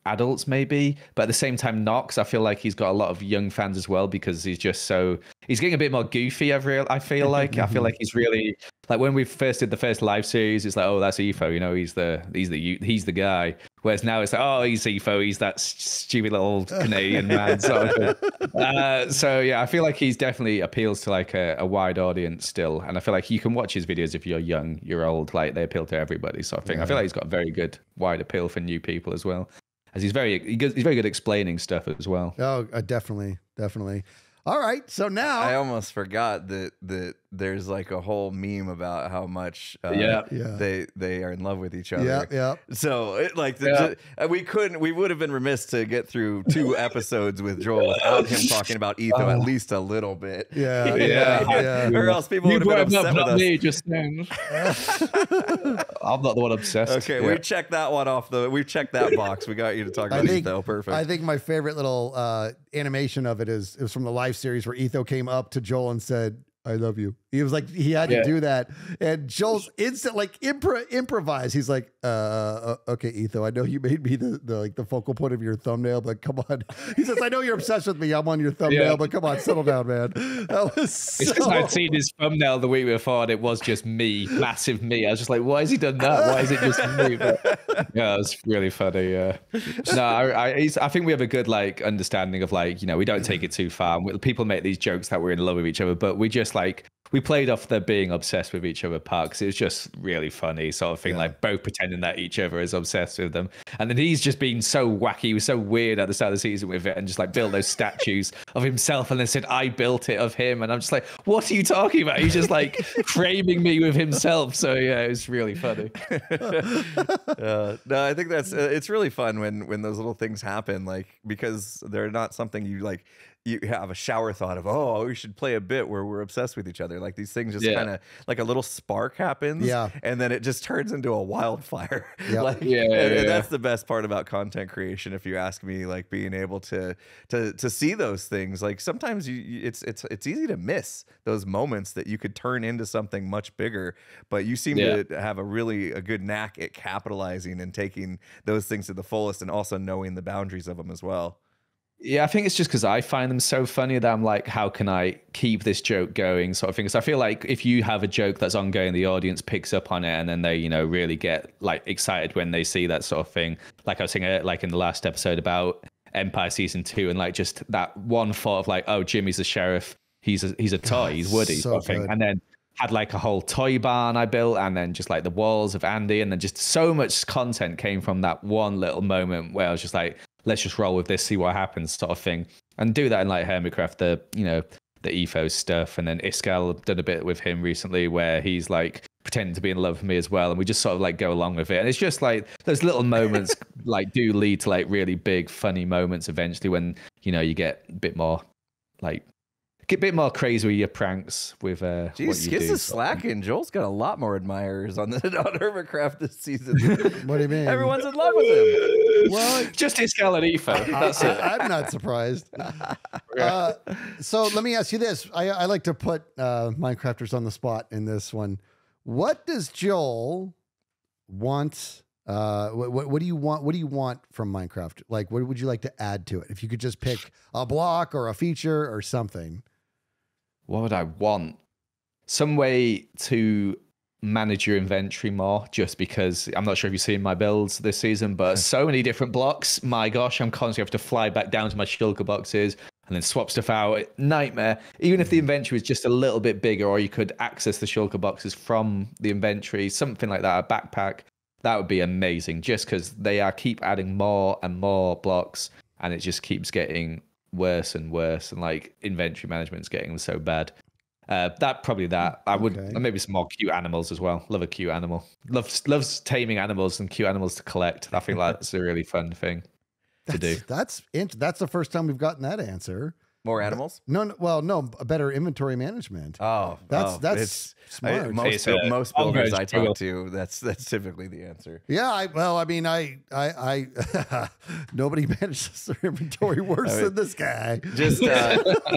adults maybe, but at the same time Nox, I feel like he's got a lot of young fans as well because he's getting a bit more goofy I feel like he's really like when we first did the first live series, it's like, oh, that's Etho, he's the guy. Whereas now it's like, oh, he's Etho, he's that stupid little Canadian man. So yeah, I feel like he's definitely appeals to like a wide audience still, and I feel like you can watch his videos if you're young, you're old, like they appeal to everybody sort of thing. I feel like he's got a very good wide appeal for new people as well, as he's very good at explaining stuff as well. Oh, definitely. All right, so now I almost forgot that there's like a whole meme about how much they are in love with each other. Yeah. So we would have been remiss to get through 2 episodes with Joel without him talking about Etho at least a little bit. Yeah. Or else people would have been upset with us. Me just now. I'm not the one obsessed. Okay, we checked that one off. We checked that box. We got you to talk about Etho. Perfect. I think my favorite little animation of it was from the live series where Etho came up to Joel and said, I love you. He was like, he had to do that. And Joel's instant, like improvise. He's like, okay, Etho, I know you made me the focal point of your thumbnail, but come on. He says, I know you're obsessed with me. I'm on your thumbnail, but come on, settle down, man. That was It's because I'd seen his thumbnail the week before and it was just me, massive me. I was just like, why has he done that? Why is it just me? But, yeah, it was really funny. No, I think we have a good like understanding of like, we don't take it too far. People make these jokes that we're in love with each other, but we just like, we played off the being obsessed with each other part because it was just really funny sort of thing, like both pretending that each other is obsessed with them. And then he's just been so wacky, he was so weird at the start of the season with it and just like built those statues of himself and then said, I built it of him. And I'm just like, what are you talking about? He's just like framing me with himself. So yeah, it was really funny. No, I think it's really fun when those little things happen, like, because they're not something you have a shower thought of, oh, we should play a bit where we're obsessed with each other. Like these things just kind of like a little spark happens and then it just turns into a wildfire. Yep. And that's the best part about content creation, if you ask me, like being able to see those things. Like sometimes it's easy to miss those moments that you could turn into something much bigger, but you seem to have a good knack at capitalizing and taking those things to the fullest and also knowing the boundaries of them as well. Yeah, I think it's just because I find them so funny that I'm like, how can I keep this joke going sort of thing? Because I feel like if you have a joke that's ongoing, the audience picks up on it and then they, really get like excited when they see that sort of thing. Like I was saying, like in the last episode about Empire Season 2 and like just that one thought of like, oh, Jimmy's the sheriff. He's a toy. He's Woody sort of thing. And then had like a whole toy barn I built and then just like the walls of Andy. And then just so much content came from that one little moment where I was just like, let's just roll with this, see what happens sort of thing. And do that in like Hermitcraft, the Etho stuff. And then Iskal, I've done a bit with him recently where he's like pretending to be in love with me as well. And we just sort of like go along with it. And it's just like those little moments like do lead to like really big, funny moments eventually when, you get a bit more like get a bit more crazy with your pranks with Jeez, what you Skizz do. is slacking. Joel's got a lot more admirers on the on Hermitcraft this season. What do you mean? Everyone's in love with him. Well, Just his Galanifo. That's it. I'm not surprised. So let me ask you this. I like to put Minecrafters on the spot in this one. What does Joel want? What do you want? What do you want from Minecraft? Like, what would you like to add to it? If you could just pick a block or a feature or something. What would I want? Some way to manage your inventory more, just because I'm not sure if you've seen my builds this season, but so many different blocks. My gosh, I'm constantly have to fly back down to my shulker boxes and then swap stuff out. Nightmare. Even if the inventory was just a little bit bigger, or you could access the shulker boxes from the inventory, something like that, a backpack, that would be amazing. Just because they keep adding more and more blocks, and it just keeps getting worse and worse, and like inventory management's getting so bad. That I would maybe some more cute animals as well. Love a cute animal. Loves taming animals and cute animals to collect. I think that's a really fun thing to do. That's the first time we've gotten that answer. More animals? No, well, no, a better inventory management. That's smart. Most builders I talk to, that's typically the answer. Yeah, I nobody manages their inventory worse than this guy. Just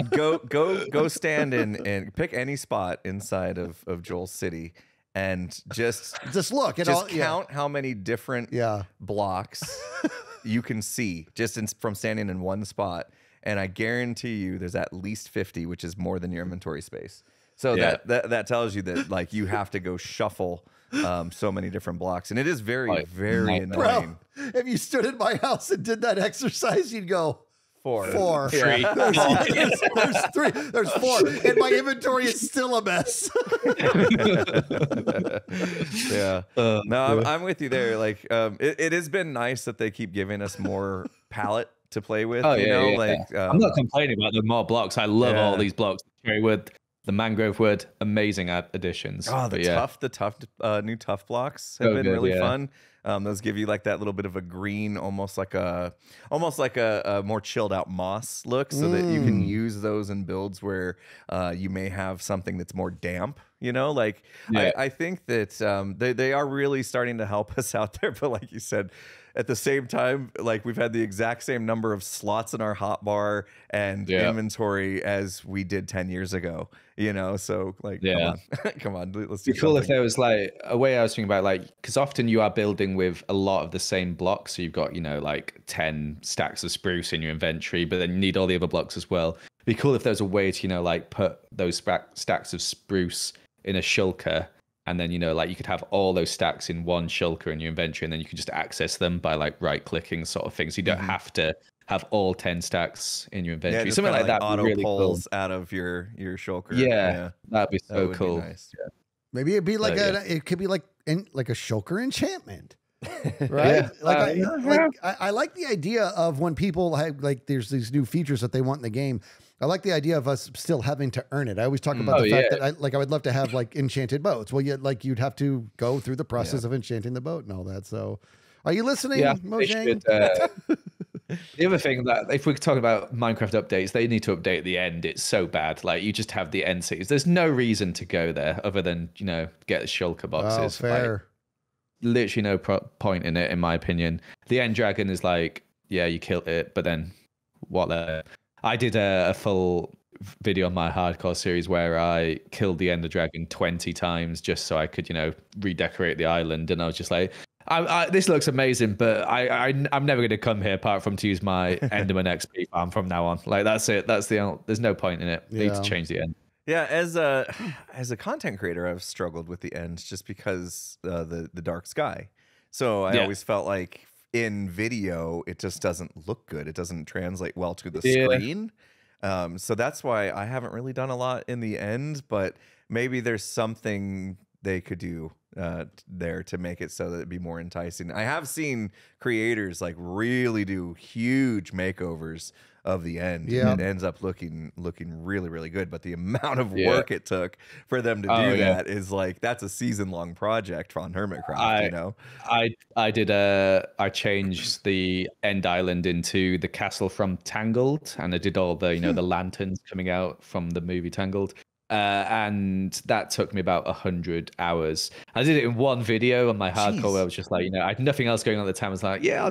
go stand in and pick any spot inside of Joel's city and just look at count how many different blocks you can see just from standing in one spot. And I guarantee you there's at least 50, which is more than your inventory space. So that tells you that like you have to go shuffle so many different blocks. And it is very, very annoying. Bro, if you stood in my house and did that exercise, you'd go, Four. Three. There's three. There's four. And my inventory is still a mess. Yeah. No, I'm with you there. Like, it has been nice that they keep giving us more palette to play with. I'm not complaining about the more blocks. I love all these blocks. Cherry wood, the mangrove wood, amazing additions. Oh, the tough new tough blocks have been really fun. Those give you like that little bit of a green, almost like a more chilled out moss look, so that you can use those in builds where you may have something that's more damp. I think that they are really starting to help us out there. But like you said, at the same time, like we've had the exact same number of slots in our hotbar and inventory as we did 10 years ago, so like, come on, let's do It'd be cool if there was like a way I was thinking about, like, because often you are building with a lot of the same blocks. So you've got, like 10 stacks of spruce in your inventory, but then you need all the other blocks as well. It'd be cool if there's a way to, like put those stacks of spruce in a shulker. And then, like you could have all those stacks in one shulker in your inventory, and then you can just access them by like right clicking sort of thing. So you don't have to have all 10 stacks in your inventory. Something like that. Auto really pulls cool. out of your shulker. Yeah, that'd be so cool. Be nice. Maybe it'd be like it could be like a shulker enchantment. Right? I like the idea of when people have there's these new features that they want in the game. I like the idea of us still having to earn it. I always talk about the fact that I would love to have like enchanted boats. Well, you'd have to go through the process of enchanting the boat and all that. So are you listening, Mojang? The other thing that if we're talking about Minecraft updates, they need to update at the end. It's so bad. Like you just have the end cities. There's no reason to go there other than, get the shulker boxes. Oh, fair. Literally no point in it, in my opinion. The end dragon is like, you killed it, but then what? I did a full video on my hardcore series where I killed the ender dragon 20 times just so I could, redecorate the island. And I was just like, this looks amazing, but I'm never going to come here apart from to use my Enderman XP farm from now on. Like that's it. There's no point in it. Need to change the end. Yeah, as a content creator, I've struggled with the ends just because the dark sky. So I always felt like in video it just doesn't look good. It doesn't translate well to the screen. So that's why I haven't really done a lot in the end. But maybe there's something they could do there to make it so that it'd be more enticing. I have seen creators like really do huge makeovers of the end. Yeah. It ends up looking really, really good. But the amount of work it took for them to do that is like, that's a season-long project on Hermitcraft, you know? I changed the end island into the castle from Tangled, and I did all the, you know, the lanterns coming out from the movie Tangled. And that took me about 100 hours. I did it in one video on my hardcore where I was just like, you know, I had nothing else going on at the time. I was like, yeah,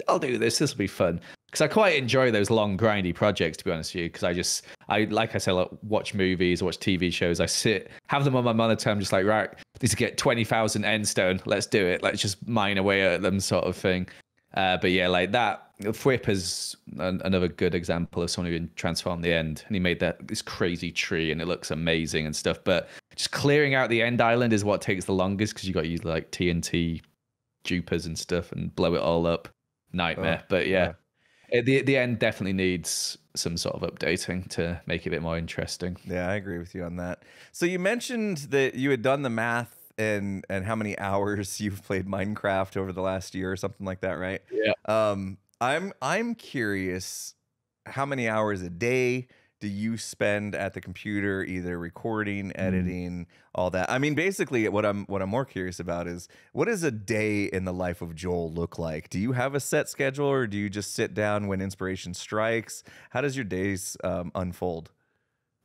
I'll do this. This will be fun. Because I quite enjoy those long, grindy projects, to be honest with you. Because like I said, like, watch movies, watch TV shows. I have them on my monitor. I'm just like, right, need to get 20,000 endstone. Let's do it. Let's just mine away at them, sort of thing. But yeah, like that. Thwip is another good example of someone who can transform the end, and he made this crazy tree, and it looks amazing and stuff. But just clearing out the end island is what takes the longest, because you got to use like TNT jupers and stuff and blow it all up. Nightmare. But yeah. The end definitely needs some sort of updating to make it a bit more interesting. Yeah, I agree with you on that. So you mentioned that you had done the math and how many hours you've played Minecraft over the last year or something like that, right? Yeah. I'm curious, how many hours a day do you spend at the computer, either recording, editing, all that? I mean, basically, what I'm more curious about is, what does a day in the life of Joel look like? Do you have a set schedule, or do you just sit down when inspiration strikes? How does your days unfold?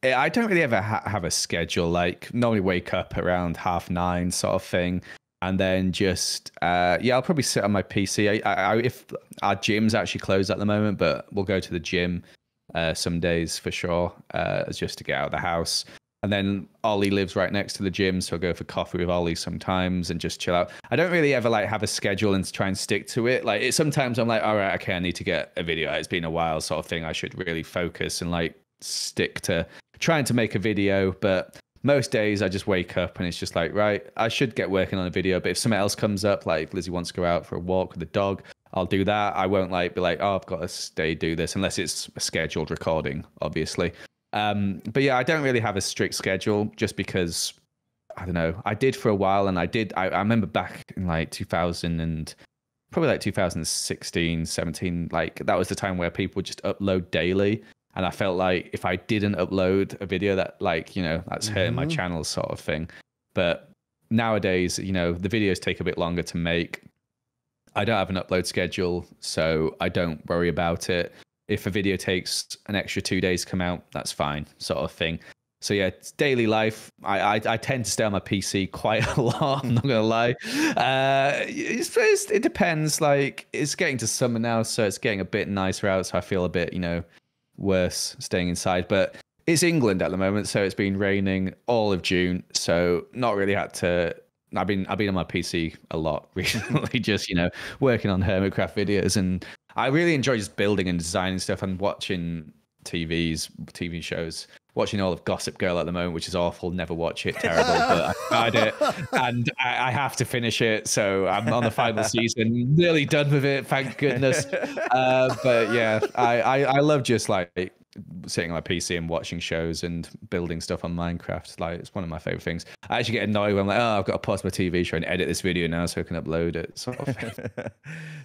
I don't really ever have a schedule. Like, normally wake up around 9:30 sort of thing, and then just I'll probably sit on my PC. If our gym's actually closed at the moment, but we'll go to the gym some days for sure, just to get out of the house. And then Ollie lives right next to the gym, so I'll go for coffee with Ollie sometimes and just chill out. I don't really ever like have a schedule and try and stick to it. Like, sometimes I'm like, all right, okay, I need to get a video out. It's been a while, sort of thing. I should really focus and like stick to trying to make a video. But most days I just wake up and it's just like, right, I should get working on a video. But if something else comes up, like Lizzie wants to go out for a walk with the dog, I'll do that. I won't like be like, oh, I've got to do this, unless it's a scheduled recording, obviously. But yeah, I don't really have a strict schedule, just because, I don't know, I did for a while, and I remember back in like 2016, 17, like that was the time where people would just upload daily. And I felt like if I didn't upload a video, that, like, you know, that's hurting my channel, sort of thing. But nowadays, you know, the videos take a bit longer to make. I don't have an upload schedule, so I don't worry about it. If a video takes an extra 2 days to come out, that's fine, sort of thing. So yeah, it's daily life. I tend to stay on my PC quite a lot, I'm not gonna lie. It depends. Like, it's getting to summer now, so it's getting a bit nicer out, so I feel a bit, you know, worse staying inside. But it's England at the moment, so it's been raining all of June, so not really had to. I've been on my PC a lot recently, just, you know, working on Hermitcraft videos, and I really enjoy just building and designing stuff and watching TV shows. Watching all of Gossip Girl at the moment, which is awful. Never watch it, terrible. But I tried it, and I have to finish it. So I'm on the final season, nearly done with it, thank goodness. But yeah, I love just like sitting on my PC and watching shows and building stuff on Minecraft. Like, it's one of my favorite things. I actually get annoyed when I'm like, oh, I've got to pause my TV show and edit this video now so I can upload it, sort of thing.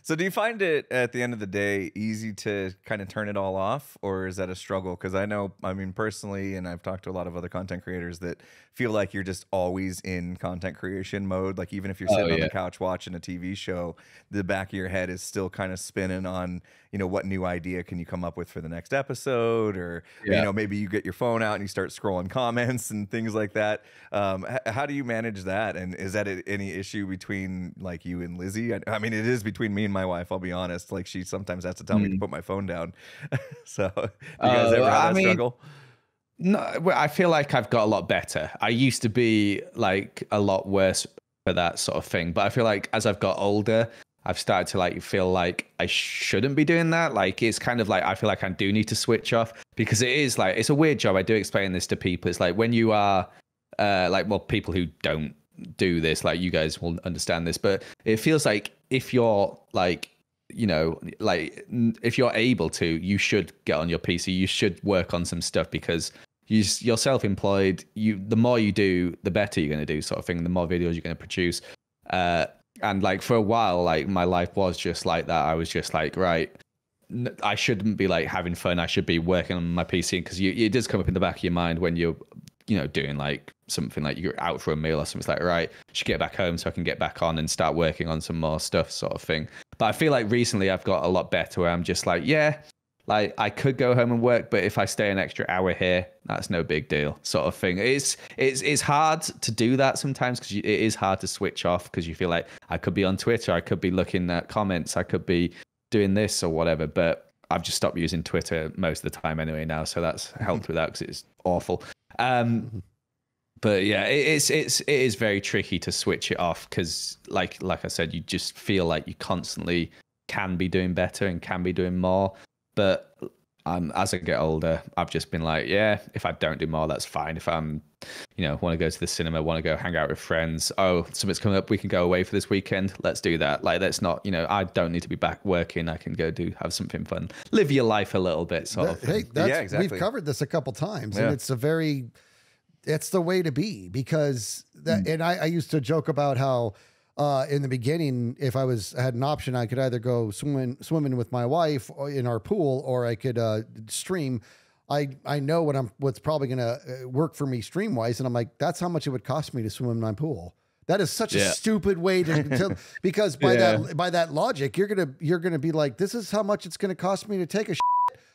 So do you find it at the end of the day easy to kind of turn it all off, or is that a struggle? Because I know, I mean, personally, and I've talked to a lot of other content creators that feel like you're just always in content creation mode. Like, even if you're sitting on the couch watching a TV show, the back of your head is still kind of spinning on, you know, what new idea can you come up with for the next episode? Or, you know, maybe you get your phone out and you start scrolling comments and things like that. How do you manage that? And is that any issue between like you and Lizzie? I mean, it is between me and my wife, I'll be honest. Like, she sometimes has to tell me to put my phone down. So do you guys ever have that struggle? No, I feel like I've got a lot better. I used to be like a lot worse for that sort of thing. But I feel like as I've got older, I've started to like feel like I shouldn't be doing that. Like, it's kind of like, I feel like I do need to switch off, because it is like, it's a weird job. I do explain this to people. It's like, when you are like, well, people who don't do this, like, you guys will understand this, but it feels like if you're like, you know, like, if you're able to, you should get on your PC, you should work on some stuff, because you're self-employed. The more you do, the better you're going to do, sort of thing. The more videos you're going to produce. And like, for a while, like, my life was just like that. I was just like, right, I shouldn't be like having fun. I should be working on my PC, because it does come up in the back of your mind when you're, doing like something like you're out for a meal or something. It's like, right, I should get back home so I can get back on and start working on some more stuff, sort of thing. But I feel like recently I've got a lot better where I'm just like, yeah, like I could go home and work, but if I stay an extra hour here, that's no big deal, sort of thing. It's hard to do that sometimes, because it is hard to switch off, because you feel like I could be on Twitter, I could be looking at comments, I could be doing this or whatever. But I've just stopped using Twitter most of the time anyway now, so that's helped with that, because it's awful. But yeah, it is very tricky to switch it off, because like I said, you just feel like you constantly can be doing better and can be doing more. But as I get older, I've just been like, yeah, if I don't do more, that's fine. If I'm, want to go to the cinema, want to go hang out with friends, oh, something's coming up, we can go away for this weekend, let's do that. Like, that's not, I don't need to be back working. I can go have something fun, live your life a little bit, sort of. Hey, yeah, exactly. We've covered this a couple times, and it's the way to be, because and I used to joke about how in the beginning, if I had an option, I could either go swimming with my wife in our pool, or I could stream. I know what's probably going to work for me stream wise. And I'm like, that's how much it would cost me to swim in my pool. That is such a stupid way to because by that logic, you're going to be like, this is how much it's going to cost me to take a shit.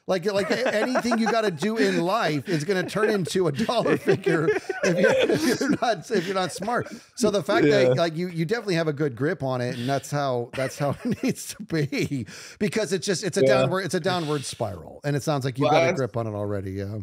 Like anything you got to do in life is going to turn into a dollar figure if you're not smart. So the fact that like you definitely have a good grip on it, and that's how it needs to be, because it's a downward spiral, and it sounds like you've got a grip on it already. Yeah.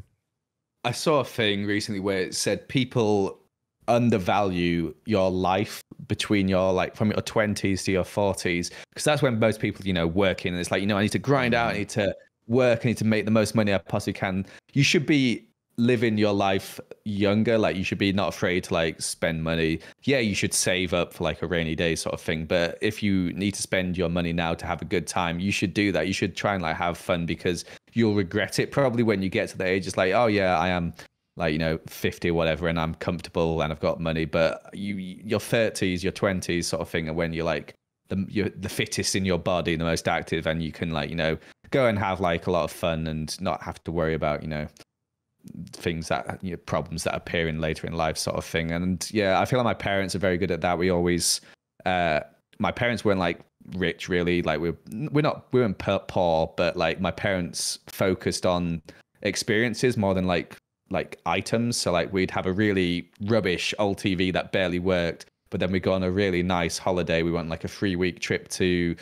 I saw a thing recently where it said people undervalue your life between from your 20s to your 40s, because that's when most people working, and it's like, I need to grind out, I need to work, I need to make the most money I possibly can. You should be living your life younger. Like, you should be not afraid to like spend money. Yeah, you should save up for like a rainy day sort of thing, but if you need to spend your money now to have a good time, you should do that. You should try and like have fun, because you'll regret it probably when you get to the age. It's like, oh yeah, I am like 50 or whatever, and I'm comfortable and I've got money. But your 30s, your 20s sort of thing, and when you're like you're the fittest in your body and the most active, and you can like go and have like a lot of fun and not have to worry about things that problems that appear in later in life, sort of thing. And yeah, I feel like my parents are very good at that. We always my parents weren't like rich really, like we weren't poor, but like my parents focused on experiences more than like items. So like we'd have a really rubbish old TV that barely worked, but then we go on a really nice holiday. We went like a 3-week trip to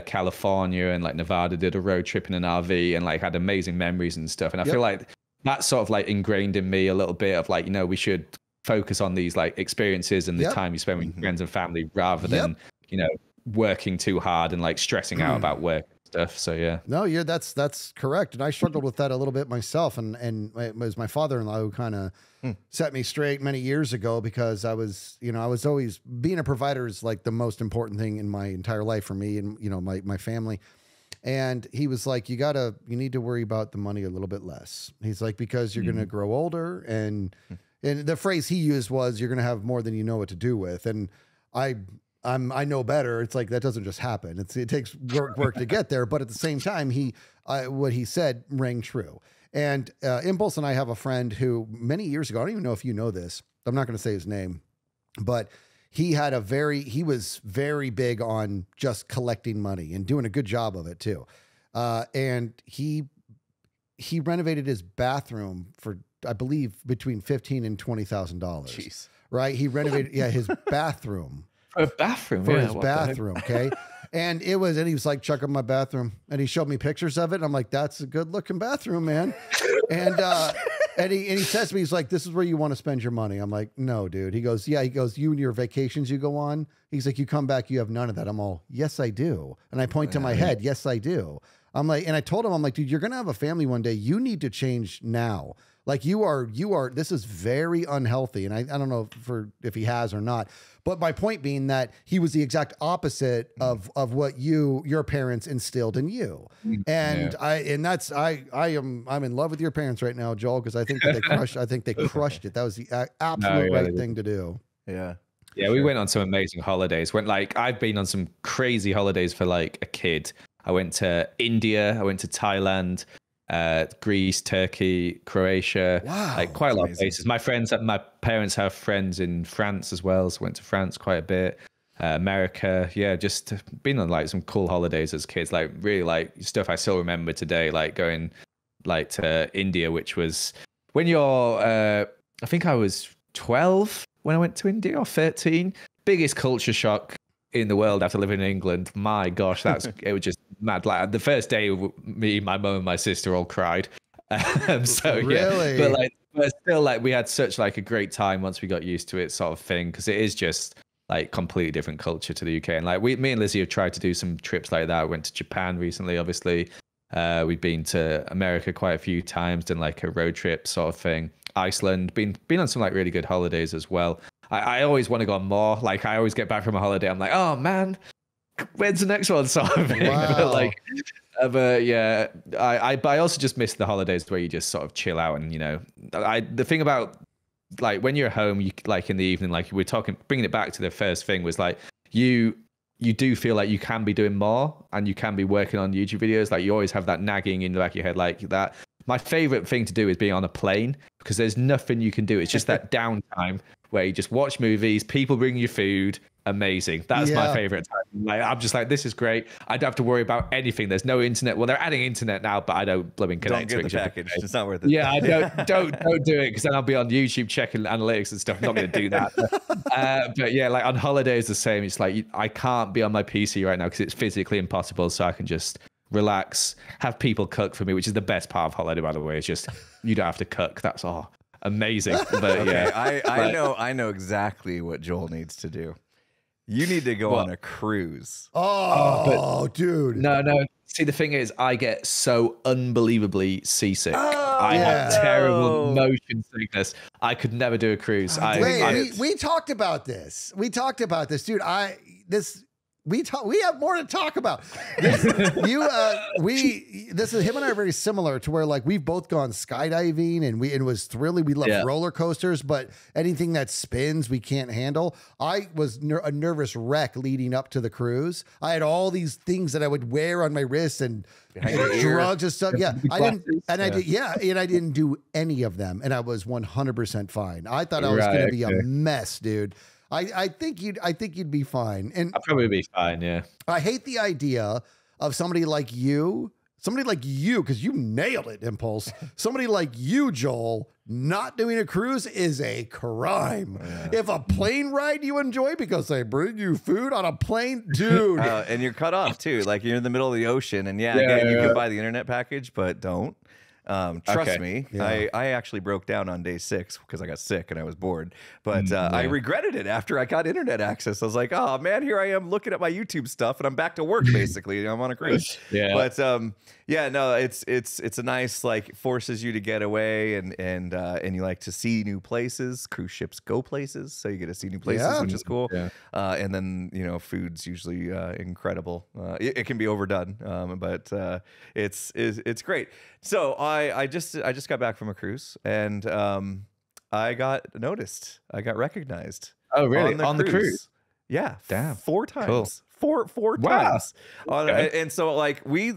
California and like Nevada, did a road trip in an RV, and like had amazing memories and stuff. And I feel like that's sort of like ingrained in me a little bit of like, we should focus on these like experiences and the time you spend with friends and family, rather than, working too hard and like stressing out about work and stuff. So yeah. No, that's correct. And I struggled with that a little bit myself. And it was my father-in-law who kind of set me straight many years ago, because I was always, being a provider is like the most important thing in my entire life for me and, my family. And he was like, you need to worry about the money a little bit less. He's like, because you're going to grow older, and the phrase he used was, you're going to have more than you know what to do with. And I know better. It's like, that doesn't just happen. It takes work to get there. But at the same time, what he said rang true. And Impulse and I have a friend who many years ago, I don't even know if you know this, I'm not going to say his name, but he was very big on just collecting money and doing a good job of it too. And he renovated his bathroom for, I believe, between $15,000 and $20,000. Jeez. Right? He renovated his bathroom. For a bathroom, for his bathroom, okay? And he was like, check out my bathroom. And he showed me pictures of it. And I'm like, that's a good looking bathroom, man. And he says to me, he's like, this is where you want to spend your money. I'm like, no, dude. He goes, yeah. He goes, you and your vacations you go on. He's like, you come back, you have none of that. I'm all, yes, I do. And I point to my head, yes, I do. I'm like, and I told him, I'm like, dude, you're going to have a family one day. You need to change now. Like you are, this is very unhealthy. And I don't know if he has or not, but my point being that he was the exact opposite of what your parents instilled in you. And I'm in love with your parents right now, Joel, because I think that they crushed it. That was the absolute right thing to do. Yeah. Yeah. We went on some amazing holidays. I've been on some crazy holidays for like a kid. I went to India. I went to Thailand, Greece, Turkey, Croatia. Wow, like quite a lot amazing. of places. My parents have friends in France as well, so went to France quite a bit. America, yeah, just been on like some cool holidays as kids. Like really like stuff I still remember today. Like going like to India, which was when you're. I think I was 12 when I went to India, or 13. Biggest culture shock in the world after living in England. My gosh, it was just mad. Like the first day, me, my mum, and my sister all cried. So Really? yeah, but still, like we had such like a great time once we got used to it, sort of thing, because it is just like completely different culture to the UK. And like me and Lizzie have tried to do some trips like that. We went to Japan recently, obviously. We've been to America quite a few times, done like a road trip sort of thing. Iceland, been on some like really good holidays as well. I always want to go on more. Like I always get back from a holiday, I'm like, oh man, when's the next one? Sort of thing. Wow. But yeah, I also just miss the holidays where you just sort of chill out. And the thing about like when you're home, you like in the evening, like we're talking, bringing it back to the first thing was like you do feel like you can be doing more and you can be working on YouTube videos. Like you always have that nagging in the back of your head like that. My favorite thing to do is being on a plane because there's nothing you can do. It's just that downtime where you just watch movies, people bring you food. Amazing. That's my favorite time. Like, I'm just like, this is great. I don't have to worry about anything. There's no internet. Well, they're adding internet now, but I don't blooming connect Don't to get it. the package. It's not worth it. Yeah, I don't do it because then I'll be on YouTube checking analytics and stuff. I'm not going to do that. But yeah, like on holidays, the same. It's like I can't be on my PC right now because it's physically impossible. So I can just relax, have people cook for me, which is the best part of holiday, by the way. It's just you don't have to cook. That's all. Amazing. But Okay, yeah, I know exactly what Joel needs to do. You need to go on a cruise. Oh, dude. No. See, the thing is, I get so unbelievably seasick. I have yeah. terrible motion sickness. I could never do a cruise. We talked about this. We talked about this, dude. We have more to talk about. This is him and I are very similar to where like we've both gone skydiving and it was thrilling. We love roller coasters, but anything that spins we can't handle. I was a nervous wreck leading up to the cruise. I had all these things that I would wear on my wrists and drugs and stuff. Yeah, I didn't do any of them, and I was 100% fine. I thought I was going to be a mess, dude. I think you'd be fine. And I'd probably be fine, yeah. I hate the idea of somebody like you, because you nailed it, Impulse. Somebody like you, Joel, not doing a cruise is a crime. Yeah. If a plane ride you enjoy because they bring you food on a plane, dude. And you're cut off too. Like you're in the middle of the ocean and you can buy the internet package, but don't. Trust me, I actually broke down on day 6 because I got sick and I was bored. But I regretted it after I got internet access. I was like, oh man, here I am looking at my YouTube stuff and I'm back to work basically. I'm on a cruise. But it's a nice like forces you to get away and you like to see new places. Cruise ships go places, so you get to see new places, which is cool. And then food's usually incredible. It can be overdone, but it's great. So I just got back from a cruise and I got noticed. I got recognized. Oh, really? On the cruise? Yeah. Damn. 4 times. Cool. Four times. And so like we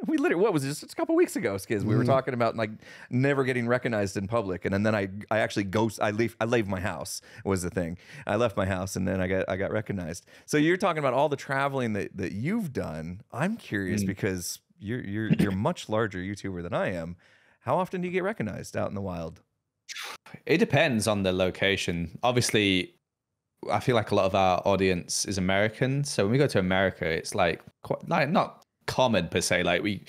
literally, what was this? Just a couple weeks ago, Skizz, we were talking about like never getting recognized in public. And then I actually I leave my house was the thing. I left my house and then I got recognized. So you're talking about all the traveling that you've done. I'm curious because you're much larger YouTuber than I am. How often do you get recognized out in the wild? It depends on the location. Obviously, I feel like a lot of our audience is American. So when we go to America, it's like not common per se. Like we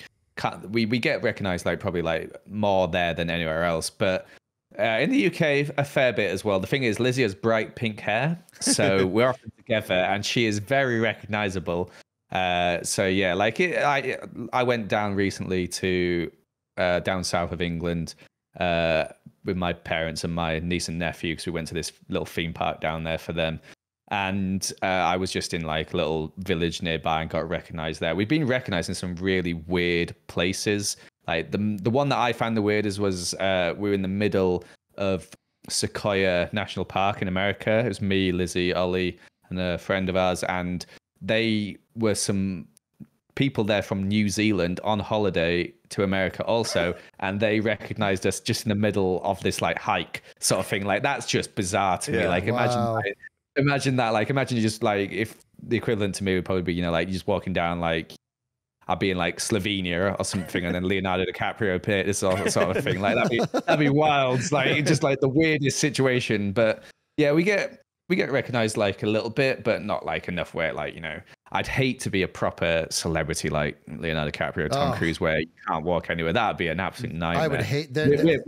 get recognized like probably like more there than anywhere else. But in the UK, a fair bit as well. The thing is, Lizzie has bright pink hair, so we're often together, and she is very recognizable. So yeah, like I went down recently to down south of England with my parents and my niece and nephew because we went to this little theme park down there for them. And I was just in like a little village nearby and got recognized there. We've been recognized in some really weird places. Like the one that I found the weirdest was we were in the middle of Sequoia National Park in America. It was me, Lizzie, Ollie, and a friend of ours, and they were some people there from New Zealand on holiday to America also, and they recognized us just in the middle of this like hike sort of thing. Like that's just bizarre to me. Like imagine that. Like imagine you just like, if the equivalent to me would probably be, you know, like you just walking down like, I'll be in like Slovenia or something, and then Leonardo DiCaprio appeared, this sort of thing. Like that'd be wild. Like just like the weirdest situation. But yeah, we get recognized like a little bit, but not like enough where like, you know, I'd hate to be a proper celebrity like Leonardo DiCaprio or Tom Cruise where you can't walk anywhere. That'd be an absolute nightmare. I would hate that.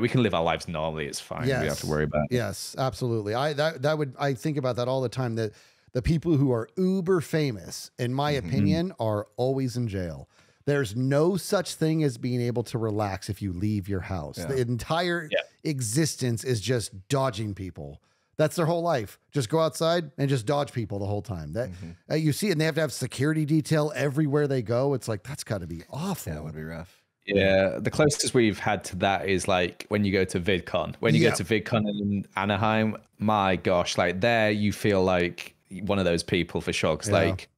We can live our lives normally. It's fine. Yes. We don't have to worry about it. Yes, absolutely. I think about that all the time, that the people who are uber famous, in my opinion, are always in jail. There's no such thing as being able to relax if you leave your house. The entire existence is just dodging people. That's their whole life. Just go outside and just dodge people the whole time. That you see, and they have to have security detail everywhere they go. It's like, that's got to be awful. That would be rough. Yeah, the closest we've had to that is like when you go to VidCon. When you go to VidCon in Anaheim, my gosh, like there you feel like one of those people for sure. Because like,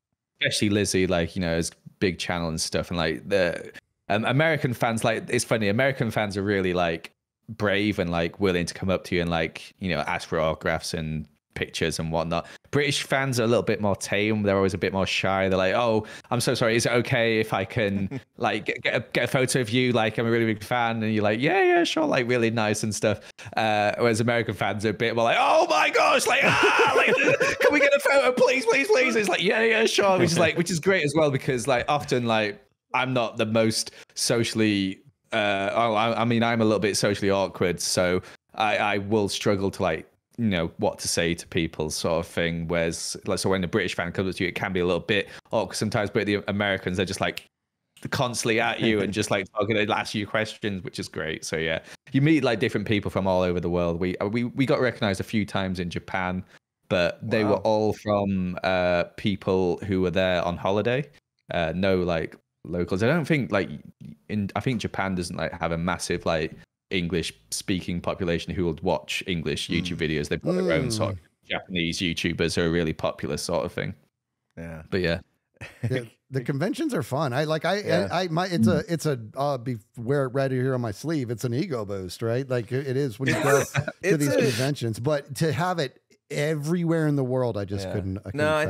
especially Lizzie, like, you know, has big channel and stuff, and like the American fans, like it's funny, American fans are really like brave and like willing to come up to you and like, you know, ask for autographs and pictures and whatnot. British fans are a little bit more tame. They're always a bit more shy. They're like, oh, I'm so sorry, is it okay if I can like get a photo of you, like I'm a really big fan? And you're like, yeah sure, like really nice and stuff. Whereas American fans are a bit more like, oh my gosh, like like can we get a photo, please? It's like yeah sure, which is great as well, because like often like I'm not the most socially I mean I'm a little bit socially awkward, so I will struggle to like, you know, what to say to people sort of thing. Whereas like, so when the British fan comes to you, it can be a little bit awkward sometimes, but the Americans, they're just like constantly at you and just like talking, they'll ask you questions, which is great. So yeah, you meet like different people from all over the world. We got recognized a few times in Japan, but they were all from people who were there on holiday. No like locals. I don't think like I think Japan doesn't like have a massive like English speaking population who would watch English YouTube videos. They've got their own sort of Japanese YouTubers who are really popular sort of thing. Yeah. But yeah. The conventions are fun. It's a wear it right here on my sleeve. It's an ego boost, right? Like it is when you go to these conventions, but to have it everywhere in the world, I just couldn't. I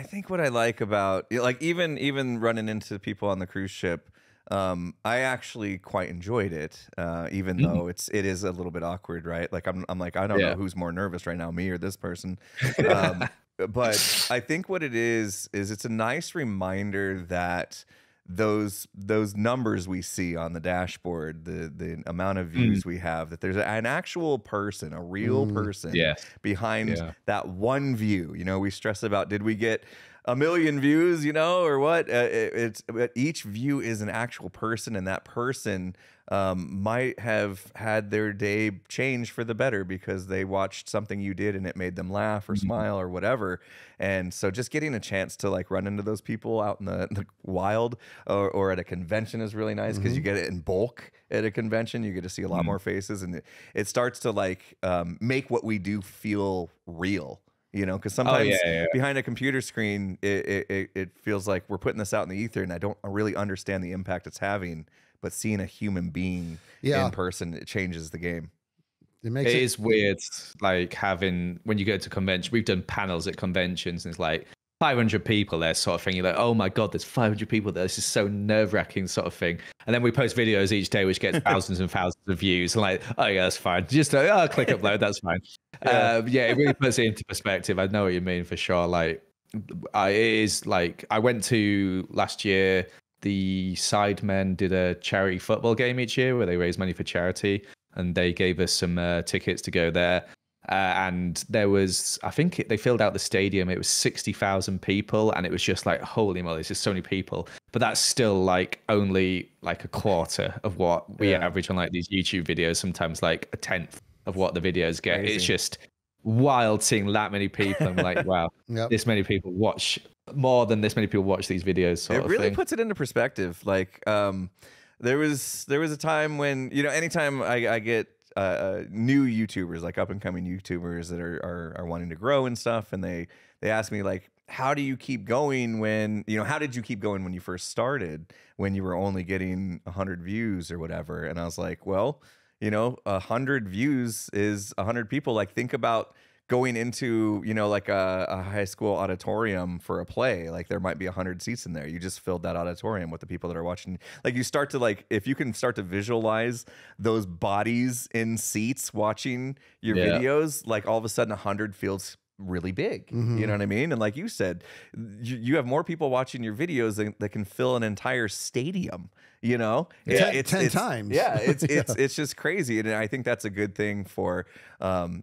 think what I like about, like, even running into people on the cruise ship, I actually quite enjoyed it, even though it is a little bit awkward, right? Like I'm like, I don't know who's more nervous right now, me or this person. But I think what it is it's a nice reminder that those numbers we see on the dashboard, the amount of views we have, that there's an actual person, a real person behind that one view. You know, we stress about, did we get 1 million views, you know, or what? Each view is an actual person, and that person might have had their day changed for the better because they watched something you did and it made them laugh or smile or whatever. And so just getting a chance to like run into those people out in the wild or at a convention is really nice, because you get it in bulk at a convention. You get to see a lot more faces, and it starts to like make what we do feel real. You know, because sometimes behind a computer screen, it feels like we're putting this out in the ether, and I don't really understand the impact it's having. But seeing a human being in person, it changes the game. It is weird, like having, when you go to convention, we've done panels at conventions, and it's like 500 people there sort of thing. You're like, oh my God, there's 500 people there. This is so nerve-wracking sort of thing. And then we post videos each day, which gets thousands and thousands of views. And like, oh yeah, that's fine. Just click upload, that's fine. It really puts it into perspective. I know what you mean for sure. Like, it is like, I went to last year, the Sidemen did a charity football game each year where they raise money for charity, and they gave us some tickets to go there. And there was, I think they filled out the stadium. It was 60,000 people, and it was just like, holy moly, there's just so many people. But that's still like only like a quarter of what we average on like these YouTube videos. Sometimes like a tenth of what the videos get. Crazy. It's just wild seeing that many people. I'm like, wow, this many people watch, more than this many people watch these videos. It really puts it into perspective. Like, there was a time when, you know, anytime I get new YouTubers, like up and coming YouTubers that are wanting to grow and stuff, and they ask me like, how do you keep going when, you know, how did you keep going when you first started, when you were only getting 100 views or whatever? And I was like, well, you know, 100 views is 100 people. Like, think about going into, you know, like a high school auditorium for a play. Like, there might be 100 seats in there. You just filled that auditorium with the people that are watching. Like, you start to, like, if you can start to visualize those bodies in seats watching your videos, like, all of a sudden 100 feels really big. You know what I mean? And like you said, you have more people watching your videos that can fill an entire stadium, you know? It's 10 times. Yeah, it's just crazy. And I think that's a good thing for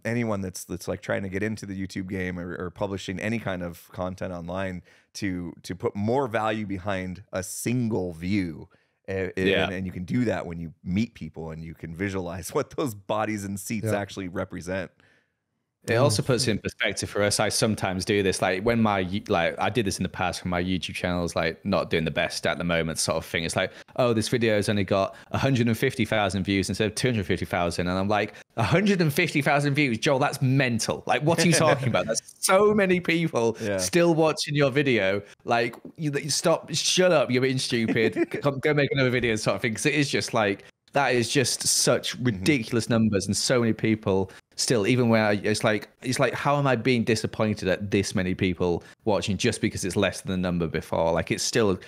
anyone that's like trying to get into the YouTube game or publishing any kind of content online, to put more value behind a single view. And you can do that when you meet people and you can visualize what those bodies and seats actually represent. It also puts it in perspective for us. I sometimes do this, like when I did this in the past when my YouTube channel is like not doing the best at the moment, sort of thing. It's like, oh, this video has only got 150,000 views instead of 250,000, and I'm like, 150,000 views, Joel, that's mental. Like, what are you talking about? There's so many people still watching your video. Like, you stop, shut up, you're being stupid. Go make another video, sort of thing. Because it is just like, that is just such ridiculous numbers, and so many people still, even where it's like, how am I being disappointed at this many people watching just because it's less than the number before? Like, it's still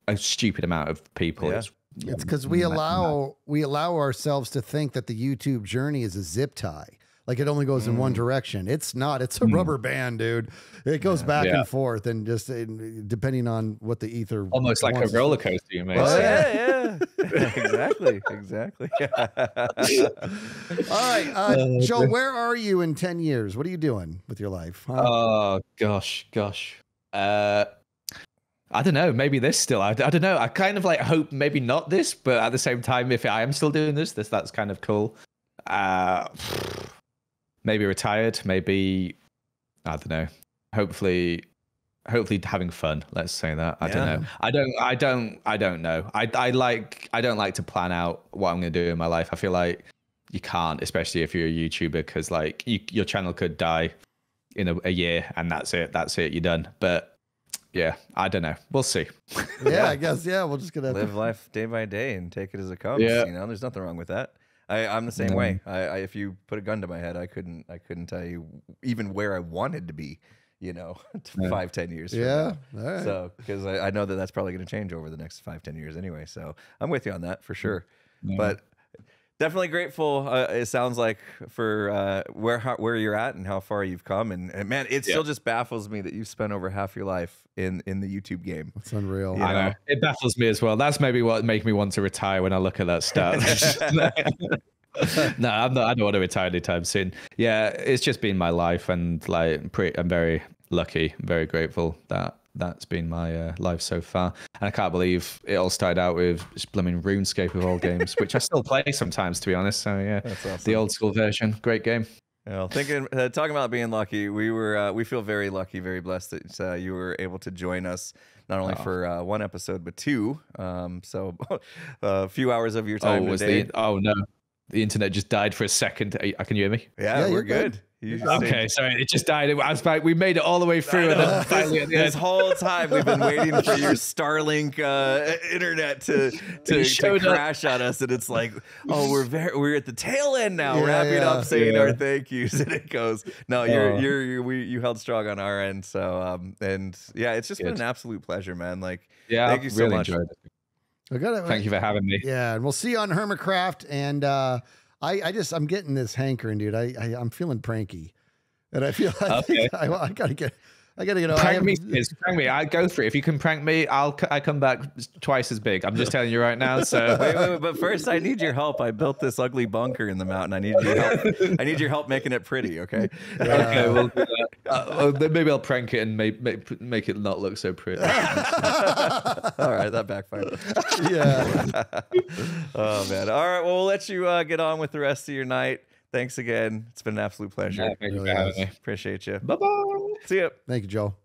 a stupid amount of people. It's because we allow ourselves to think that the YouTube journey is a zip tie. Like, it only goes in one direction. It's not. It's a rubber band, dude. It goes back and forth, and just depending on what the ether almost like a roller coaster, you may say. Exactly. All right, Joel, where are you in 10 years? What are you doing with your life? Huh? Oh gosh. I don't know. Maybe this still. I don't know. I kind of like hope maybe not this, but at the same time, if I am still doing that's kind of cool. Maybe retired, maybe, I don't know. Hopefully having fun. Let's say that. I don't know. I don't know. I don't like to plan out what I'm going to do in my life. I feel like you can't, especially if you're a YouTuber, because like your channel could die in a year and that's it. You're done. But yeah, I don't know. We'll see. I guess. Yeah, we're just gonna live life day by day and take it as it comes. You know, there's nothing wrong with that. I'm the same way. If you put a gun to my head, I couldn't tell you even where I wanted to be, you know, 5-10 years from now. All right. So, because I know that that's probably going to change over the next 5-10 years anyway. So I'm with you on that for sure. But definitely grateful. It sounds like for where you're at and how far you've come, and man, it still just baffles me that you've spent over half your life in the YouTube game. It's unreal. I know. It baffles me as well. That's maybe what makes me want to retire when I look at that stat. No, I'm not. I don't want to retire anytime soon. Yeah, it's just been my life, and like I'm very lucky, very grateful that that's been my life so far. And I can't believe it all started out with blooming RuneScape of all games, which I still play sometimes, to be honest. So yeah, that's awesome. The old school version, great game. Well, talking about being lucky, we feel very lucky, very blessed that you were able to join us not only for one episode but two. So a few hours of your time today. Oh no, the internet just died for a second. Can you hear me? Yeah, we're good. Okay, sorry, it just died. I was like, we made it all the way through, and then finally at the end. This whole time we've been waiting for your Starlink internet to crash on us, and it's like, oh, we're at the tail end now. We're wrapping up, saying our thank yous, and it goes, no, you held strong on our end. So and yeah, it's just been an absolute pleasure, man. Like, thank you so much. Enjoyed it. Thank you for having me. Yeah, and we'll see you on Hermitcraft, and I'm getting this hankering, dude. I'm feeling pranky, and I feel like I gotta get. Prank me. Prank me. I go for it. If you can prank me, I come back twice as big. I'm just telling you right now. So wait, but first I need your help. I built this ugly bunker in the mountain. I need your help. I need your help making it pretty. Okay. Okay. We'll do that. Maybe I'll prank it and make it not look so pretty. All right, that backfired. Yeah. Oh man. All right. Well, we'll let you get on with the rest of your night. Thanks again. It's been an absolute pleasure. Thank you for having me. Appreciate you. Bye-bye. See ya. Thank you, Joe.